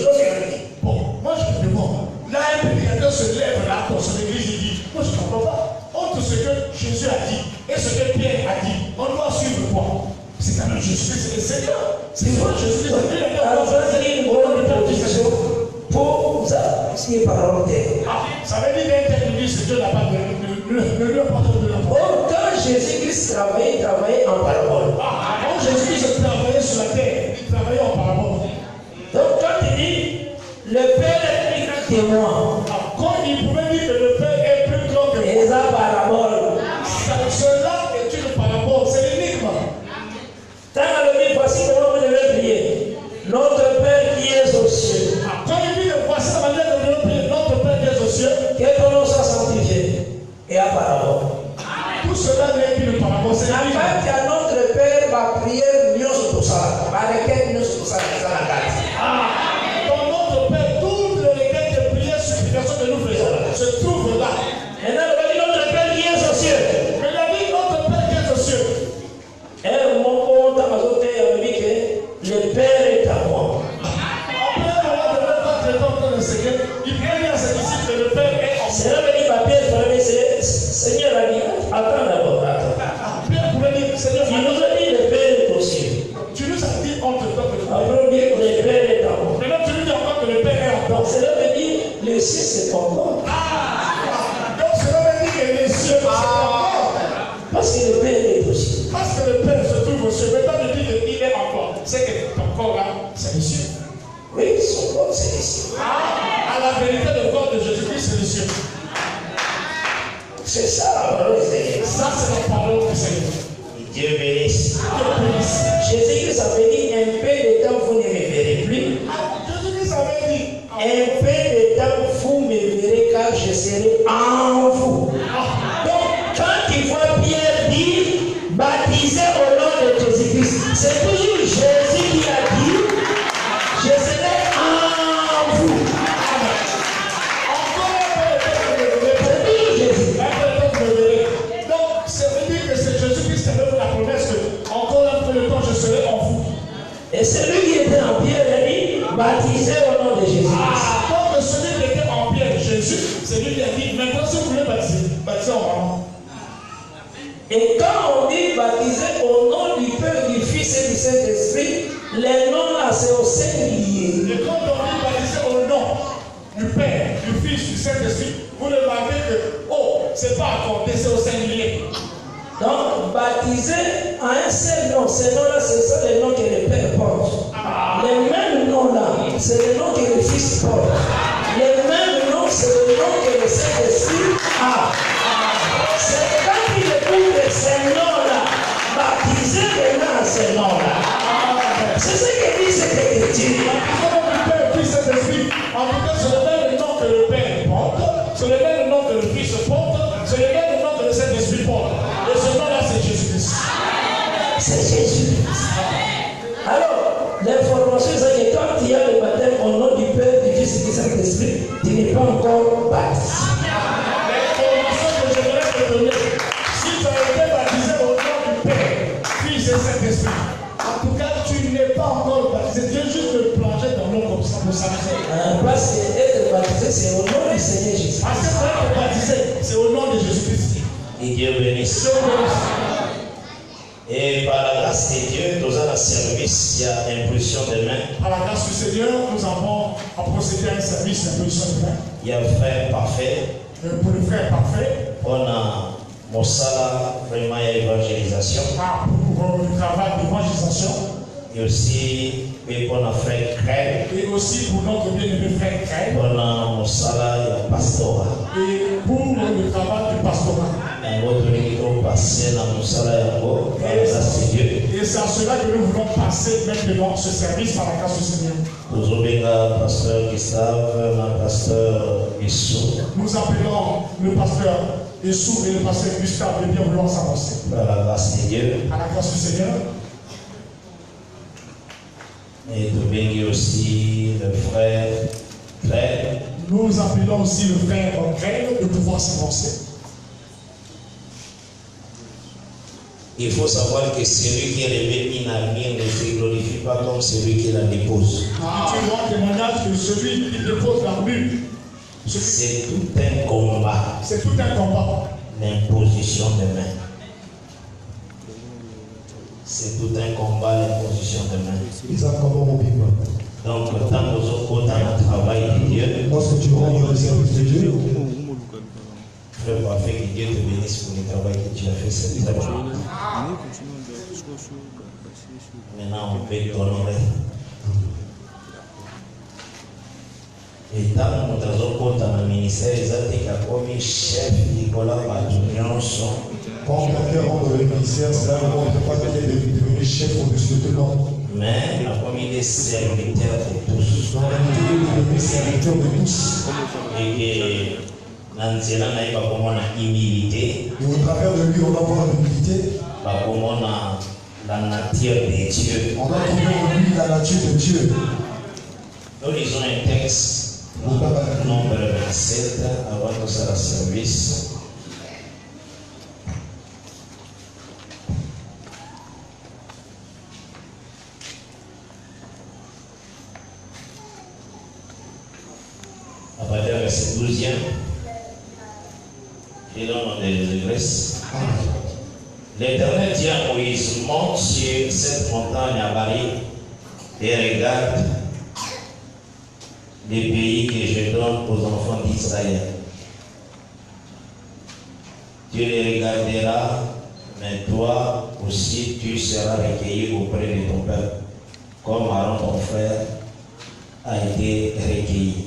Bon, moi je me demande, là un prédicateur se lève là dans son église et dit, moi je ne comprends pas. Entre ce que Jésus a dit et ce que Pierre a dit, on doit suivre quoi? C'est Non, Jésus-Christ est le Seigneur. C'est vrai, Jésus-Christ est le Seigneur. Alors, ça dit une bonne proposition pour ça, c'est parole de Dieu. Ça veut dire qu'un tel dit que Dieu n'a pas de lui apporter de la parole. Or, quand Jésus-Christ travaillait en parabole. Quand Jésus-Christ travaillait sur la terre, il travaillait en parabole. Donc, quand il dit, le Père est plus grand que moi, Quand il pouvait dire que le Père est plus grand que moi, et ça parabole. cela est une parabole, c'est l'énigme. Tant à le voici comment vous devez prier. Notre Père qui est aux cieux, Quand il dit voici la manière dont nous devons prier, notre Père qui est aux cieux, que ton nom soit sanctifié. Et à parabole. tout cela n'est qu'une parabole, c'est En l'énigme. fait, à notre Père, ma prière, nous sommes tous ça. Par lesquels nous sommes tous ça, Dans notre Père, toutes les requêtes de prière, supplications que nous faisons se trouvent là. Maintenant, on va dire notre Père qui est aux cieux. Mais il a dit notre Père qui est aux cieux. Et mon bon dans ma zone, on dit que le Père est à moi. Après un moment de temps, il est en train de Seigneur, il vient dire à ses disciples que le Père est en cieux. C'est là que dit ma Pierre, Seigneur a dit, attends d'abord, attends. Pierre pouvait dire, Seigneur, Il nous a dit le Père est aux cieux. tu nous as dit entre temps que le Père. Après, on dit que le Père est à moi. Maintenant, tu nous dis encore que le Père est en Donc, toi. c'est là que dit, le ciel c'est ton corps. Donc cela veut dire que les cieux, c'est encore. Parce que le Père est aux cieux. Parce que le Père se trouve aux cieux. Maintenant, il dit qu'il est en toi. C'est que ton corps là, c'est les cieux. Oui, son corps c'est les cieux. À la vérité, le corps de Jésus-Christ, c'est les cieux. C'est ça la parole de Dieu. Ça, c'est la parole du Seigneur. Dieu bénisse. Dieu bénisse. Jésus-Christ avait dit, un peu de temps vous ne me verrez plus. Jésus-Christ avait dit, Un peu de temps vous me verrez car je serai en vous. Donc, quand il voit Pierre dire, baptisé au nom de Jésus-Christ, c'est toujours Jésus qui a dit, je serai en vous. C'est toujours Jésus. donc, ça veut dire que c'est Jésus-Christ qui a fait la promesse que encore un peu de temps je serai en vous. Et celui qui était en Pierre a dit, baptisé au nom de Jésus-Christ. Donc celui qui était en Pierre, Jésus, c'est lui qui a dit, maintenant si vous voulez baptiser, baptisez en maman. Et quand on dit baptisé au nom du Père, du Fils et du Saint-Esprit, les noms là, c'est au singulier. Et quand on dit baptiser au nom du Père, du Fils, du Saint-Esprit, vous remarquez que, oh, c'est pas accordé, c'est au singulier. Donc, baptisé à un seul nom, ces noms-là, c'est ça les noms que le Père porte. Les mêmes noms-là, c'est les noms que le Fils porte. Les mêmes noms, c'est le nom que le Saint-Esprit a. C'est quand il écoute ces noms-là, baptisé maintenant à ces noms-là. C'est ce que dit cette écriture. Le Père, Fils, Saint-Esprit, en tout cas, c'est le même nom que le Père porte, c'est le même nom que le Fils porte, c'est le même nom que le Saint-Esprit porte. Et ce nom-là, c'est Jésus-Christ. C'est Jésus-Christ. Alors, l'information, c'est que quand il y a le baptême au nom du Père, du Fils et du Saint-Esprit, tu n'es pas encore baptisé. L'information que j'aimerais te donner, si tu as été baptisé au nom du Père, Fils et Saint-Esprit, en tout cas, tu n'es pas encore baptisé. Viens juste te plonger dans l'eau comme ça pour s'amuser. Parce qu'être baptisé, c'est au nom du Seigneur Jésus. Parce que pour être baptisé, c'est au nom de Jésus-Christ. Et Dieu bénisse. Et par la grâce de Dieu, nous avons un service, il y a impulsion de main. Par la grâce du Seigneur, nous avons à procéder à un service d'impulsion de main. Il y a frère parfait. Pour le frère parfait, On a Mossala, vraiment évangélisation. pour le travail d'évangélisation. Et aussi, on a frère Crème. Et aussi pour notre bien-aimé frère Crème. On a Mossala, il y a Pastora. Et pour le travail du pastorat. Et votre niveau passé dans Mossala, par la grâce de Dieu. Et c'est à cela que nous voulons passer maintenant ce service par la grâce du Seigneur. Nous oublions pasteur Gustave, le pasteur Issou. Nous appelons le pasteur Issou et le pasteur Gustave de bien vouloir s'avancer. Par la grâce de Dieu. À la grâce du Seigneur. Et nous bénissons aussi le frère Claire. Nous appelons aussi le frère Grève de pouvoir s'avancer. Il faut savoir que celui qui revêt une armure ne se glorifie pas comme celui qui la dépose. Tu vois témoignage que celui qui dépose l'armure, C'est tout un combat, c'est tout un combat. l'imposition de main. C'est tout un combat, l'imposition de main. Ils ont comment mon piment. Donc, tant que nous autres, dans le travail de Dieu, Lorsque tu rends le service de Dieu, frère, va faire que Dieu te bénisse pour le travail que tu as fait cette semaine. Maintenant, on peut t'honorer. Et tant que nous avons dans le ministère, ils ont été comme chef Nicolas Badunion. quand quelqu'un rentre dans le ministère, c'est là où on ne peut pas devenir chef au-dessus de tout le monde. Mais la famille des serviteurs de tous. Dans la réalité, il est devenu serviteur de tous. Et que l'anzela n'a pas comme on a humilité. Et au travers de lui, on va voir l'humilité. Pas comme on a la nature de Dieu. On va trouver en lui la nature de Dieu. Nous lisons un texte, nombre 27, avant que ça la service. À partir du verset 12e, et là on dégresse. L'Éternel dit à Moïse, monte sur cette montagne à Bari et regarde les pays que je donne aux enfants d'Israël. Tu les regarderas, mais toi aussi tu seras recueilli auprès de ton peuple, comme Aaron ton frère a été recueilli.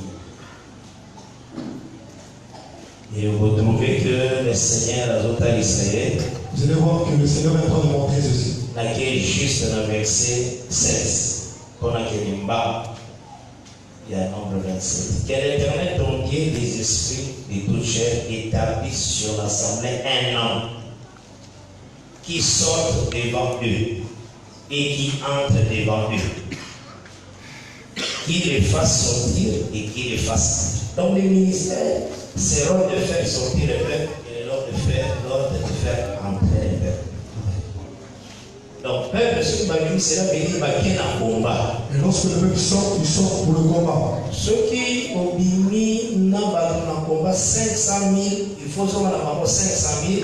Et vous trouvez que le Seigneur a ajouté à Israël. Vous allez voir que le Seigneur est en train de montrer ceci. Laquelle juste dans le verset 16. Qu'on a qu'il y a il y a un nombre 27. Que l'Éternel, ton Dieu des esprits de toute chair, établisse sur l'assemblée un homme qui sorte devant eux et qui entre devant eux. Qui les fasse sortir et qui les fasse entrer. Donc le ministère, c'est l'ordre de faire sortir le peuple et l'ordre de faire entrer le peuple. Donc, peuple, ce qui va venir, c'est là qu'il va bien en combat. Et lorsque le peuple sort, il sort pour le combat. Ceux qui ont mis dans le combat 500 000, il faut seulement avoir 500 000,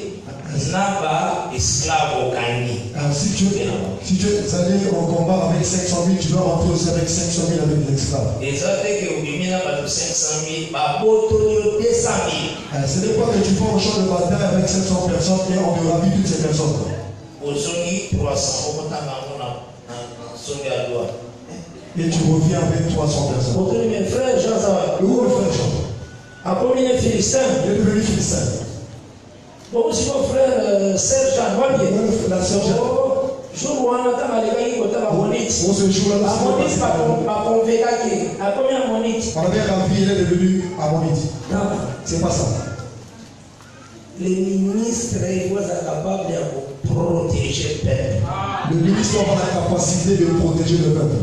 n'a pas esclave au Kandi. Si tu es allé en combat avec 500 000, tu dois rentrer aussi avec 500 000 avec des esclaves. Et ça fait que vous mis dans 500 000, bah, 200 000. Ce n'est pas que tu vas au champ de bataille avec 500 personnes et on devra vivre toutes ces personnes. Aujourd'hui, 300, et tu reviens avec 300 personnes. Aujourd'hui, mes frères, Jean, ça va. Où le frère Jean? Après, il est philistin. Il est devenu philistin. Bon, si mon frère Serge Jean, La sœur Jean. jour où on a Amonite. On se joue là. Amonite, pas convaincu. À combien Amonite? On avait ravi, il est devenu Amonite. Non. C'est pas ça. Les ministres, ils vont être capables de protéger le peuple. Le ministre aura la capacité de protéger le peuple.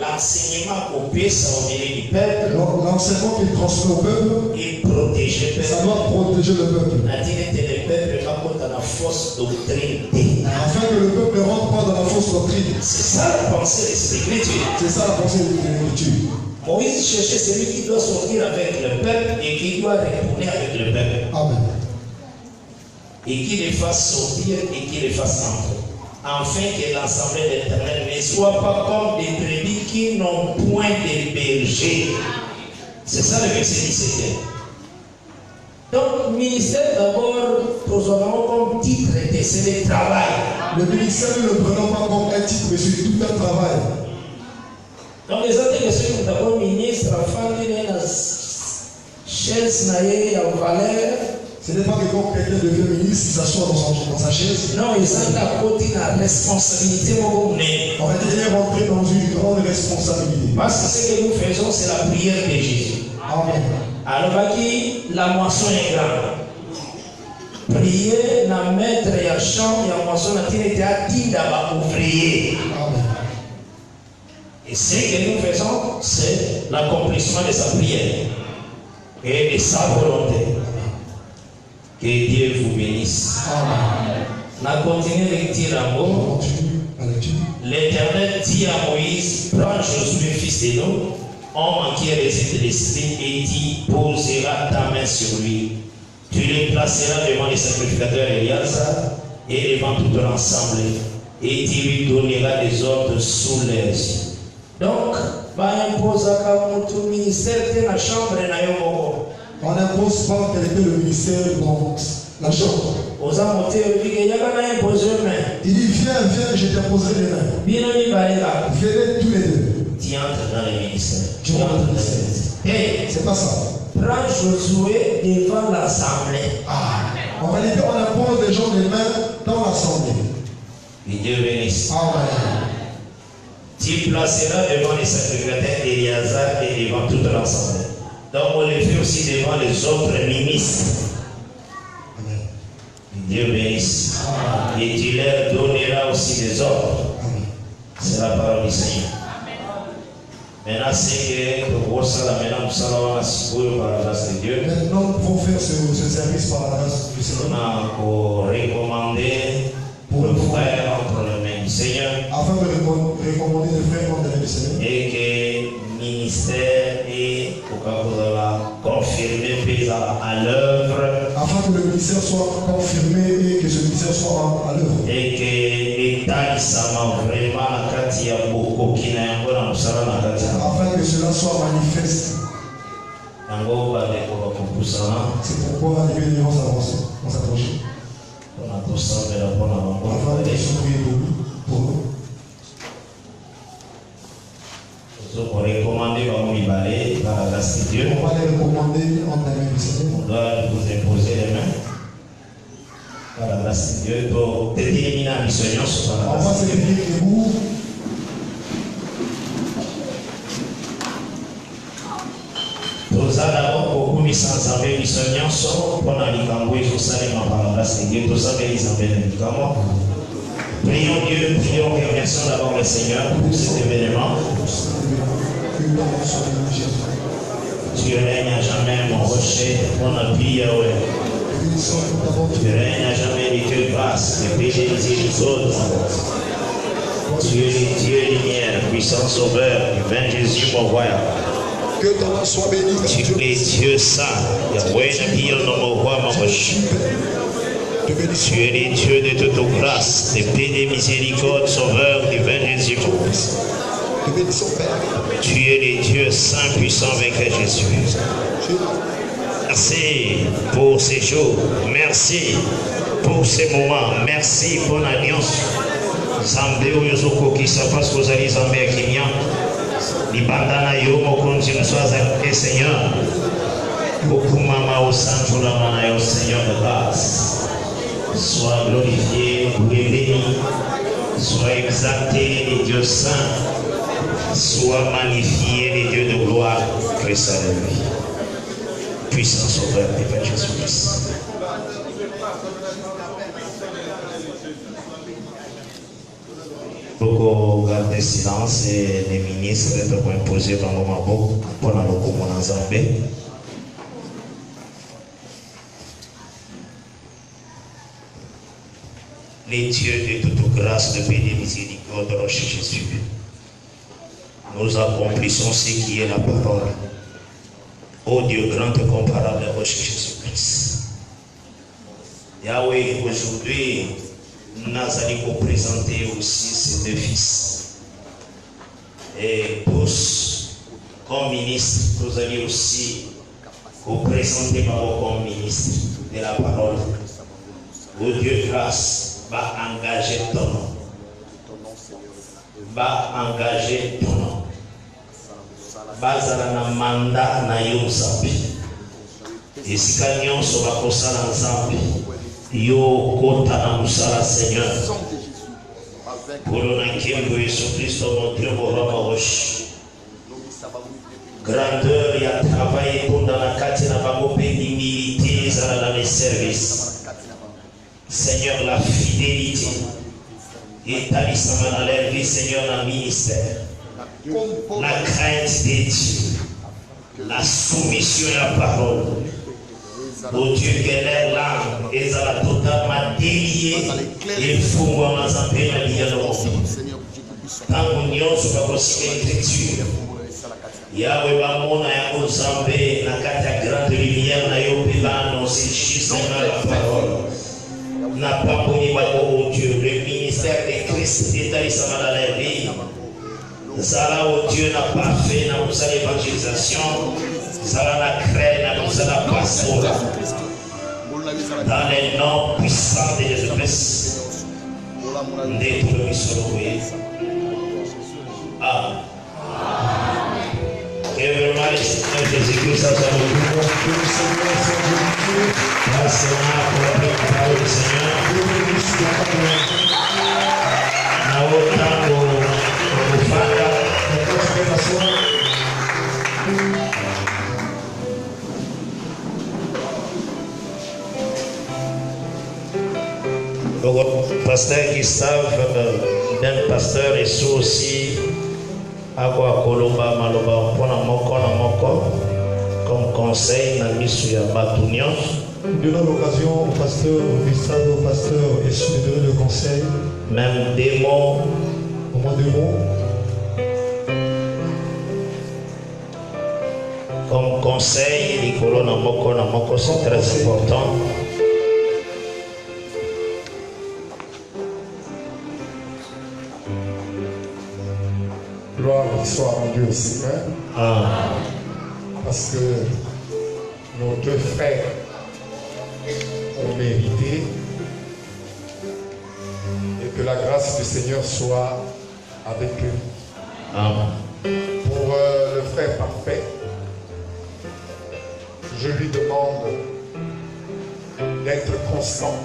L'enseignement coupé, ça va venir du peuple. L'enseignement qu'il transmet au peuple, et protéger le ça peuple. doit protéger le peuple. Le peuple va contre la fausse doctrine. Afin que le peuple ne rentre pas dans la fausse doctrine. C'est ça la pensée de cette écriture. C'est ça la pensée de l'écriture. Moïse cherchait celui qui doit sortir avec le peuple et qui doit retourner avec le peuple. Amen. Et qui les fasse sortir et qui les fasse entrer. Afin que l'assemblée de l'Éternel ne soit pas comme des brebis qui n'ont point de berger. C'est ça le verset 17. Donc, ministère d'abord, posons comme titre, c'est le travail. Le ministère, ne le prenons pas comme un titre, mais c'est tout un travail. Donc, les autres questions, nous avons ministre, afin de la chaise, naïe, la valeur. Ce n'est pas que quand quelqu'un devient ministre, il s'assoit dans sa chaise. Non, ils ont la responsabilité. On va dire rentrer dans une grande responsabilité. Parce que ce que nous faisons, c'est la prière de Jésus. Amen. Alors, la moisson est grande. Prier, la maître et la chambre, et la moisson, la tine était active d'abord ouvrier. Amen. Et ce que nous faisons, c'est l'accomplissement de sa prière et de sa volonté. Que Dieu vous bénisse. Amen. On a continué de dire un mot. L'Éternel dit à Moïse, prends Josué, fils de Nun, homme en qui réside l'esprit, et dit, poseras ta main sur lui. Tu le placeras devant les sacrificateurs Elias et devant toute l'ensemble. et tu lui donneras des ordres sous leurs yeux. Donc, ministère de la chambre On n'impose pas quel était le ministère dans la chambre. Il dit viens, je t'imposerai les mains. Venez tous les deux. Tu entres dans le ministère. Tu rentres dans le ministère. Hey, c'est pas ça. Prends Josué devant l'assemblée. En réalité, on impose les gens les mains dans l'assemblée. Et Dieu bénisse. Amen. Tu placeras devant les sacrificateurs Éléazar et devant toute l'assemblée. Donc on les fait aussi devant les autres ministres. Amen. Dieu bénisse. Et tu leur donneras aussi des ordres. C'est la parole du Seigneur. Maintenant, c'est que pour ça, maintenant, nous allons par la grâce de Dieu. Maintenant, nous pouvons faire ce service par la grâce du Seigneur. On a recommandé pour le frère entre les mains du Seigneur. Afin de recommander les frères entre les mains du Seigneur. Et que le ministère est confirmé à l'œuvre. Afin que le ministère soit confirmé et que ce ministère soit à l'œuvre. Et que l'État vraiment afin que cela soit manifeste. C'est pourquoi les bénis vont s'avancer, vont s'approcher. Afin que nous prions pour nous. Pour recommander par la grâce de Dieu. On va les recommander en la main du Seigneur. On doit vous imposer les mains. Par la grâce de Dieu. Pour déterminer la mission sur la grâce. On va se lever debout. Nous allons beaucoup de sans enlever mission pour la ligambo et tout ça par la grâce de Dieu. Tout ça mais ils enlèvent les ligambo. Prions Dieu, prions et remercions d'abord le Seigneur pour cet événement. Tu règnes à jamais mon rocher, mon appui Yahweh. Tu règnes à jamais les Dieu de grâce, les péchés des autres. Tu es le Dieu lumière, puissant sauveur, divin Jésus mon roi. Que ton nom soit béni. Tu es Dieu saint, Yahweh Nabi mon roi mon rocher. Tu es le Dieu de toute grâce, de paix et miséricorde, sauveur, divin Jésus. Tu es le Dieu saint, puissant, vainqueur Jésus. Merci pour ces jours. Merci pour ces moments. Merci pour l'alliance. Zambé ou Yozoko qui se passe aux alliés Zambé à Kenya. Libandana Yomo continue soit avec Seigneur. Beaucoup mama au Sancholamana au Seigneur de grâce. Sois glorifié, béni, sois exalté, les dieux saints, sois magnifié, les dieux de gloire, Christ à lui. Puissant sauveur, Père Jésus-Christ. Pour garder silence et les ministres vont imposer dans le mabo pendant le commun en Zambie. Les dieux de toute grâce, de paix et de miséricorde, roche Jésus. Nous accomplissons ce qui est la parole. Ô Dieu grand et comparable, roche Jésus-Christ. Yahweh, aujourd'hui, nous allons vous présenter aussi ces deux fils. Et tous, comme ministres, nous allons aussi vous présenter comme ministre de la parole. Ô Dieu grâce, va engager ton nom. Va engager ton nom. Bazala na mandat na yo Nzambe. Esika nyonso bakosala Nzambe. Yo kota na musala Seigneur. Pour le nkembo Yesu Christo mon Dieu mon roi roche. Grandeur ya travail dans la kati na bango pe humilité dans les services. Seigneur, la fidélité et ta dans leur vie, Seigneur, dans le ministère. La crainte de Dieu, la soumission à la parole. Au Dieu que leur langue est totalement déliée et fou à ma santé, la vie à l'homme. Tant qu'on y a aussi l'écriture. Yahweh Bamona Yahweh Zambé, la carte grande lumière, na Yahweh annoncé juste la parole. N'a pas connu au Dieu, le ministère de Christ ça va dans les vies. Ça là où Dieu n'a pas fait, n'a pas l'évangélisation. Ça là n'a créé, n'a pas la passion. Dans les noms puissants de Jésus-Christ. Détruis sur le ah. Que vraiment le Seigneur Jésus-Christ a sa recours. Grâce à la parole du Seigneur. Na outra o fada. Le pasteur Gustave, d'un pasteur et sous aussi agua kolomba maloba pona moko comme conseil na misu ya batunion. Donnons l'occasion au pasteur Gustave, au pasteur et sous de donner le conseil. Même des mots. Au moins 2 mots. Comme conseil, les na moko c'est très important. Gloire soit rendue au Seigneur. Parce que nos 2 frères ont mérité et que la grâce du Seigneur soit avec eux. Pour le frère parfait, je lui demande d'être constant,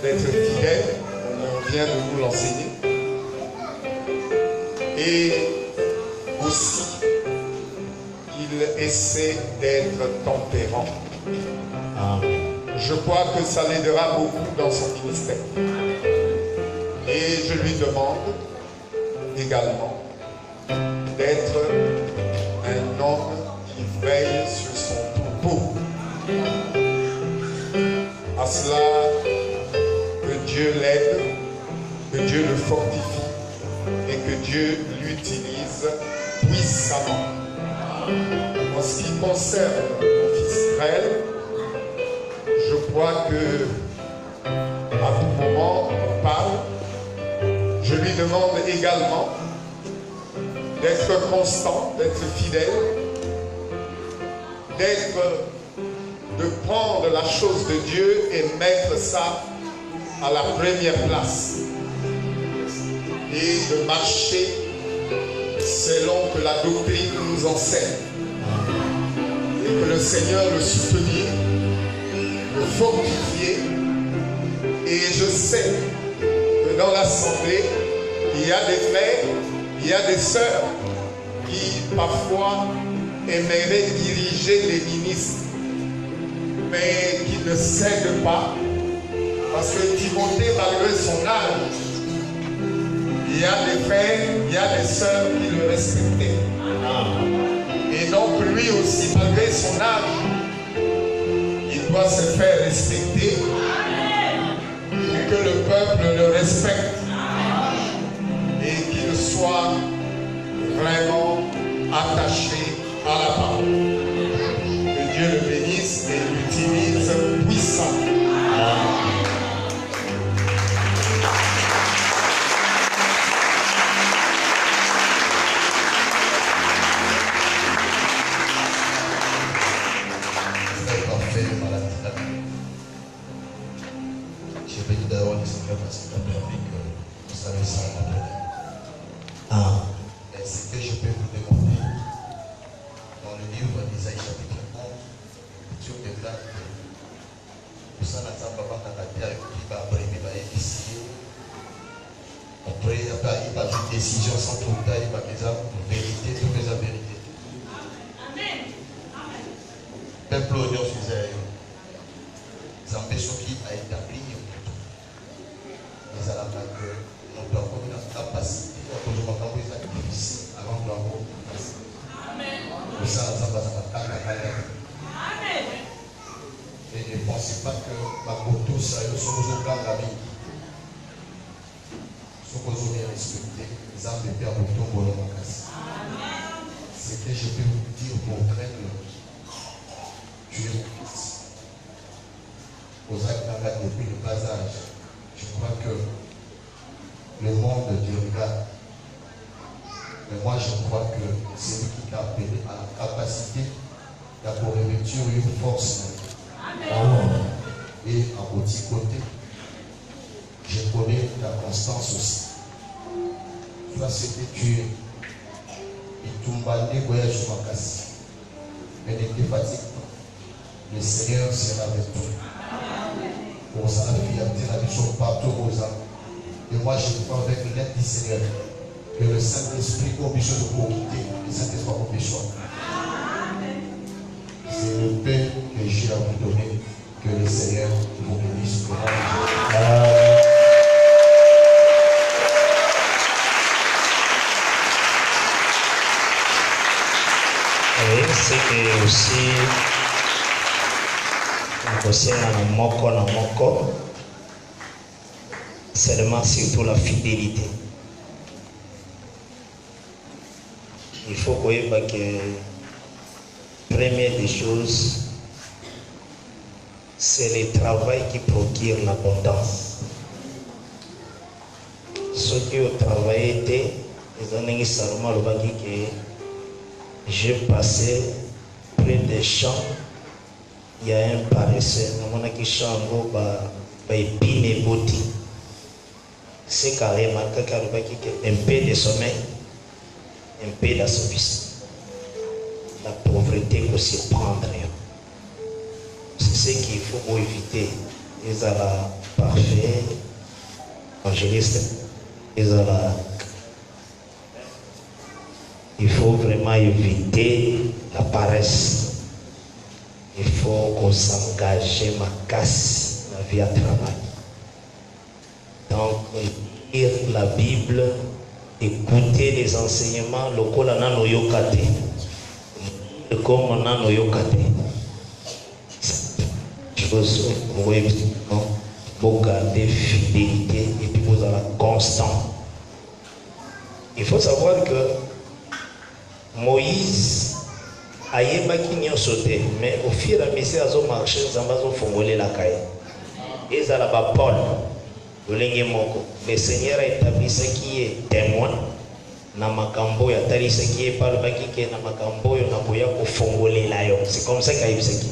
d'être fidèle, on vient de nous l'enseigner. Et aussi, il essaie d'être tempérant. Je crois que ça l'aidera beaucoup dans son ministère. Et je lui demande également d'être un homme qui veille sur son troupeau. À cela, que Dieu l'aide, que Dieu le fortifie et que Dieu l'utilise puissamment. En ce qui concerne mon fils Israël, je crois que à tout moment on parle. Je lui demande également d'être constant, d'être fidèle, de prendre la chose de Dieu et mettre ça à la première place. Et de marcher selon que la doctrine nous enseigne. Et que le Seigneur le soutenir, le fortifier. Et je sais que dans l'assemblée, il y a des frères, il y a des sœurs qui parfois aimeraient diriger les ministres, mais qui ne cèdent pas. Parce que Timothée, malgré son âge, il y a des frères, il y a des sœurs qui le respectaient. Et donc lui aussi, malgré son âge, il doit se faire respecter et que le peuple le respecte et qu'il soit vraiment attaché à la parole. Que Dieu le bénisse et l'utilise puissamment. Mais ce que je peux vous demander, dans le livre d'Isaïe chapitre 11, sur des blagues, pour ça, après, il n'y a pas de décision sans tout le temps, il n'y a pas de vérité, tout les vérité. Amen. Peuple oignon sur Zambé qui a établi les alabas que nous avons comme la capacité à toujours m'entendre les difficile avant de l'avoir passé. Amen. Pour ça, ça va Amen. Et ne pensez pas que ma moto, ça y est, sur vos plans de la vie. Sur vos bien respectés, les âmes de Père Bouton, bon mon casse. Ce que je peux vous dire pour craindre, tu es mon fils. Aux actes depuis le bas âge, je crois que le monde te regarde. Mais moi, je crois que c'est lui qui t'a appelé à la capacité de revêtir une force. Amen. Et à petit côté, je connais ta constance aussi. Tu as ce que tu es. Et tu m'as dit voyage sur ma casse. Mais ne te fatigue pas. Le Seigneur sera avec toi. Pour ça, la fierté, la mission partout aux âmes. Et moi, je crois avec l'aide du Seigneur que le Saint-Esprit a besoin de profiter et Saint-Esprit a besoin. C'est le pain que j'ai à vous donner. Que le Seigneur vous bénisse. Et c'est que aussi, seulement surtout la fidélité. Il faut que première des choses, c'est le travail qui procure l'abondance. Ceux qui ont travaillé, ils ont dit seulement le bagage que j'ai passé près des champs. Il y a un paresseux, qui chante épine boti. C'est carrément un peu de sommeil, un peu d'assoupissement. La pauvreté peut s'y prendre. C'est ce qu'il faut éviter. Ils ont la parfait, évangéliste, ils ont la. Il faut vraiment éviter la paresse. Il faut qu'on s'engage ma casse, la vie à travail. Donc, lire la Bible, écouter les enseignements, le kolana no yokate. Le komana no yokate. Chose pour garder fidélité et puis vous avez constant. Il faut savoir que Moïse a sauté, mais au fur et à mesure qu'ils ont marché, ils ont fongolé la caille. Ils ont Paul, le Seigneur a établi ce qui est témoin. Namakambo ya tali ce qui est par le bakike namakambo yo naboya ko fongoler la yo. C'est comme ça qu'il y a eu ce qui.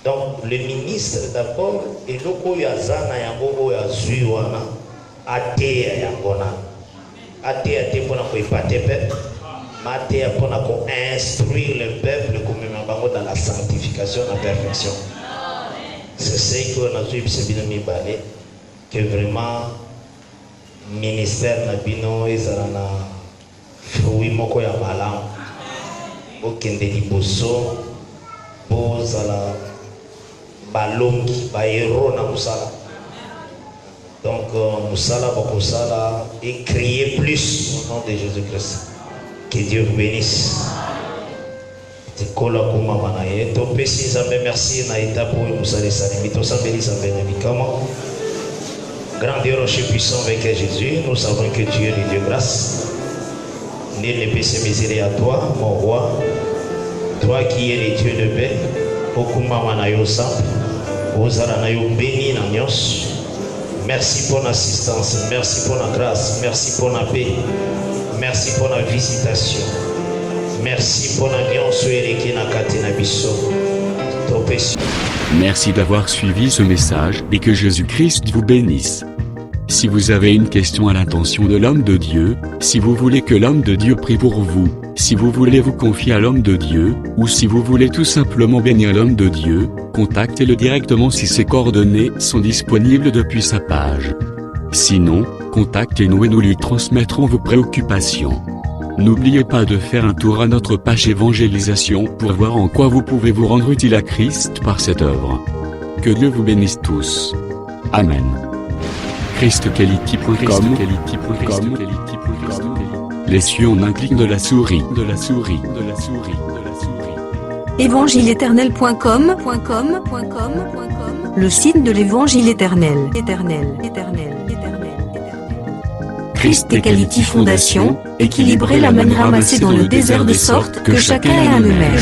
Donc le ministre d'abord et loko ya zana yango ya zuiwana atea yangona. Atea te pona ko ipate peuple. Matea pona ko instruire le peuple comme bango dans la sanctification, la perfection. C'est ce que on a vu c'est bien mis balé que vraiment ministère na bino ezalana fruit moko ya malamu okende liboso bozala balongi bahéros na musala. Donc musala bakosala et crier plus au nom de Jésus-Christ. Que Dieu vous bénisse. Tekola kuma manaye to pesi zambe merci na étape où musala salimi to sambeli zambe na bikama. Grand Dieu rocher puissant avec Jésus, nous savons que tu es le Dieu grâce. Nul ne peut se mesurer à toi, mon roi. Toi qui es le Dieu de paix, Okuma Manayo Samp, Ozaranayo béni Nanyos. Merci pour l'assistance, merci pour la grâce, merci pour la paix, merci pour la visitation, merci pour la Merci d'avoir suivi ce message et que Jésus-Christ vous bénisse. Si vous avez une question à l'intention de l'homme de Dieu, si vous voulez que l'homme de Dieu prie pour vous, si vous voulez vous confier à l'homme de Dieu, ou si vous voulez tout simplement bénir l'homme de Dieu, contactez-le directement si ses coordonnées sont disponibles depuis sa page. Sinon, contactez-nous et nous lui transmettrons vos préoccupations. N'oubliez pas de faire un tour à notre page évangélisation pour voir en quoi vous pouvez vous rendre utile à Christ par cette œuvre. Que Dieu vous bénisse tous. Amen. ChristQuality.com. Les cieux en un clic de la souris. Évangile-éternel.com, le site de l'évangile éternel. Christ Equality Fondation, équilibrer la manne ramassée dans le désert de sorte que chacun ait un numère.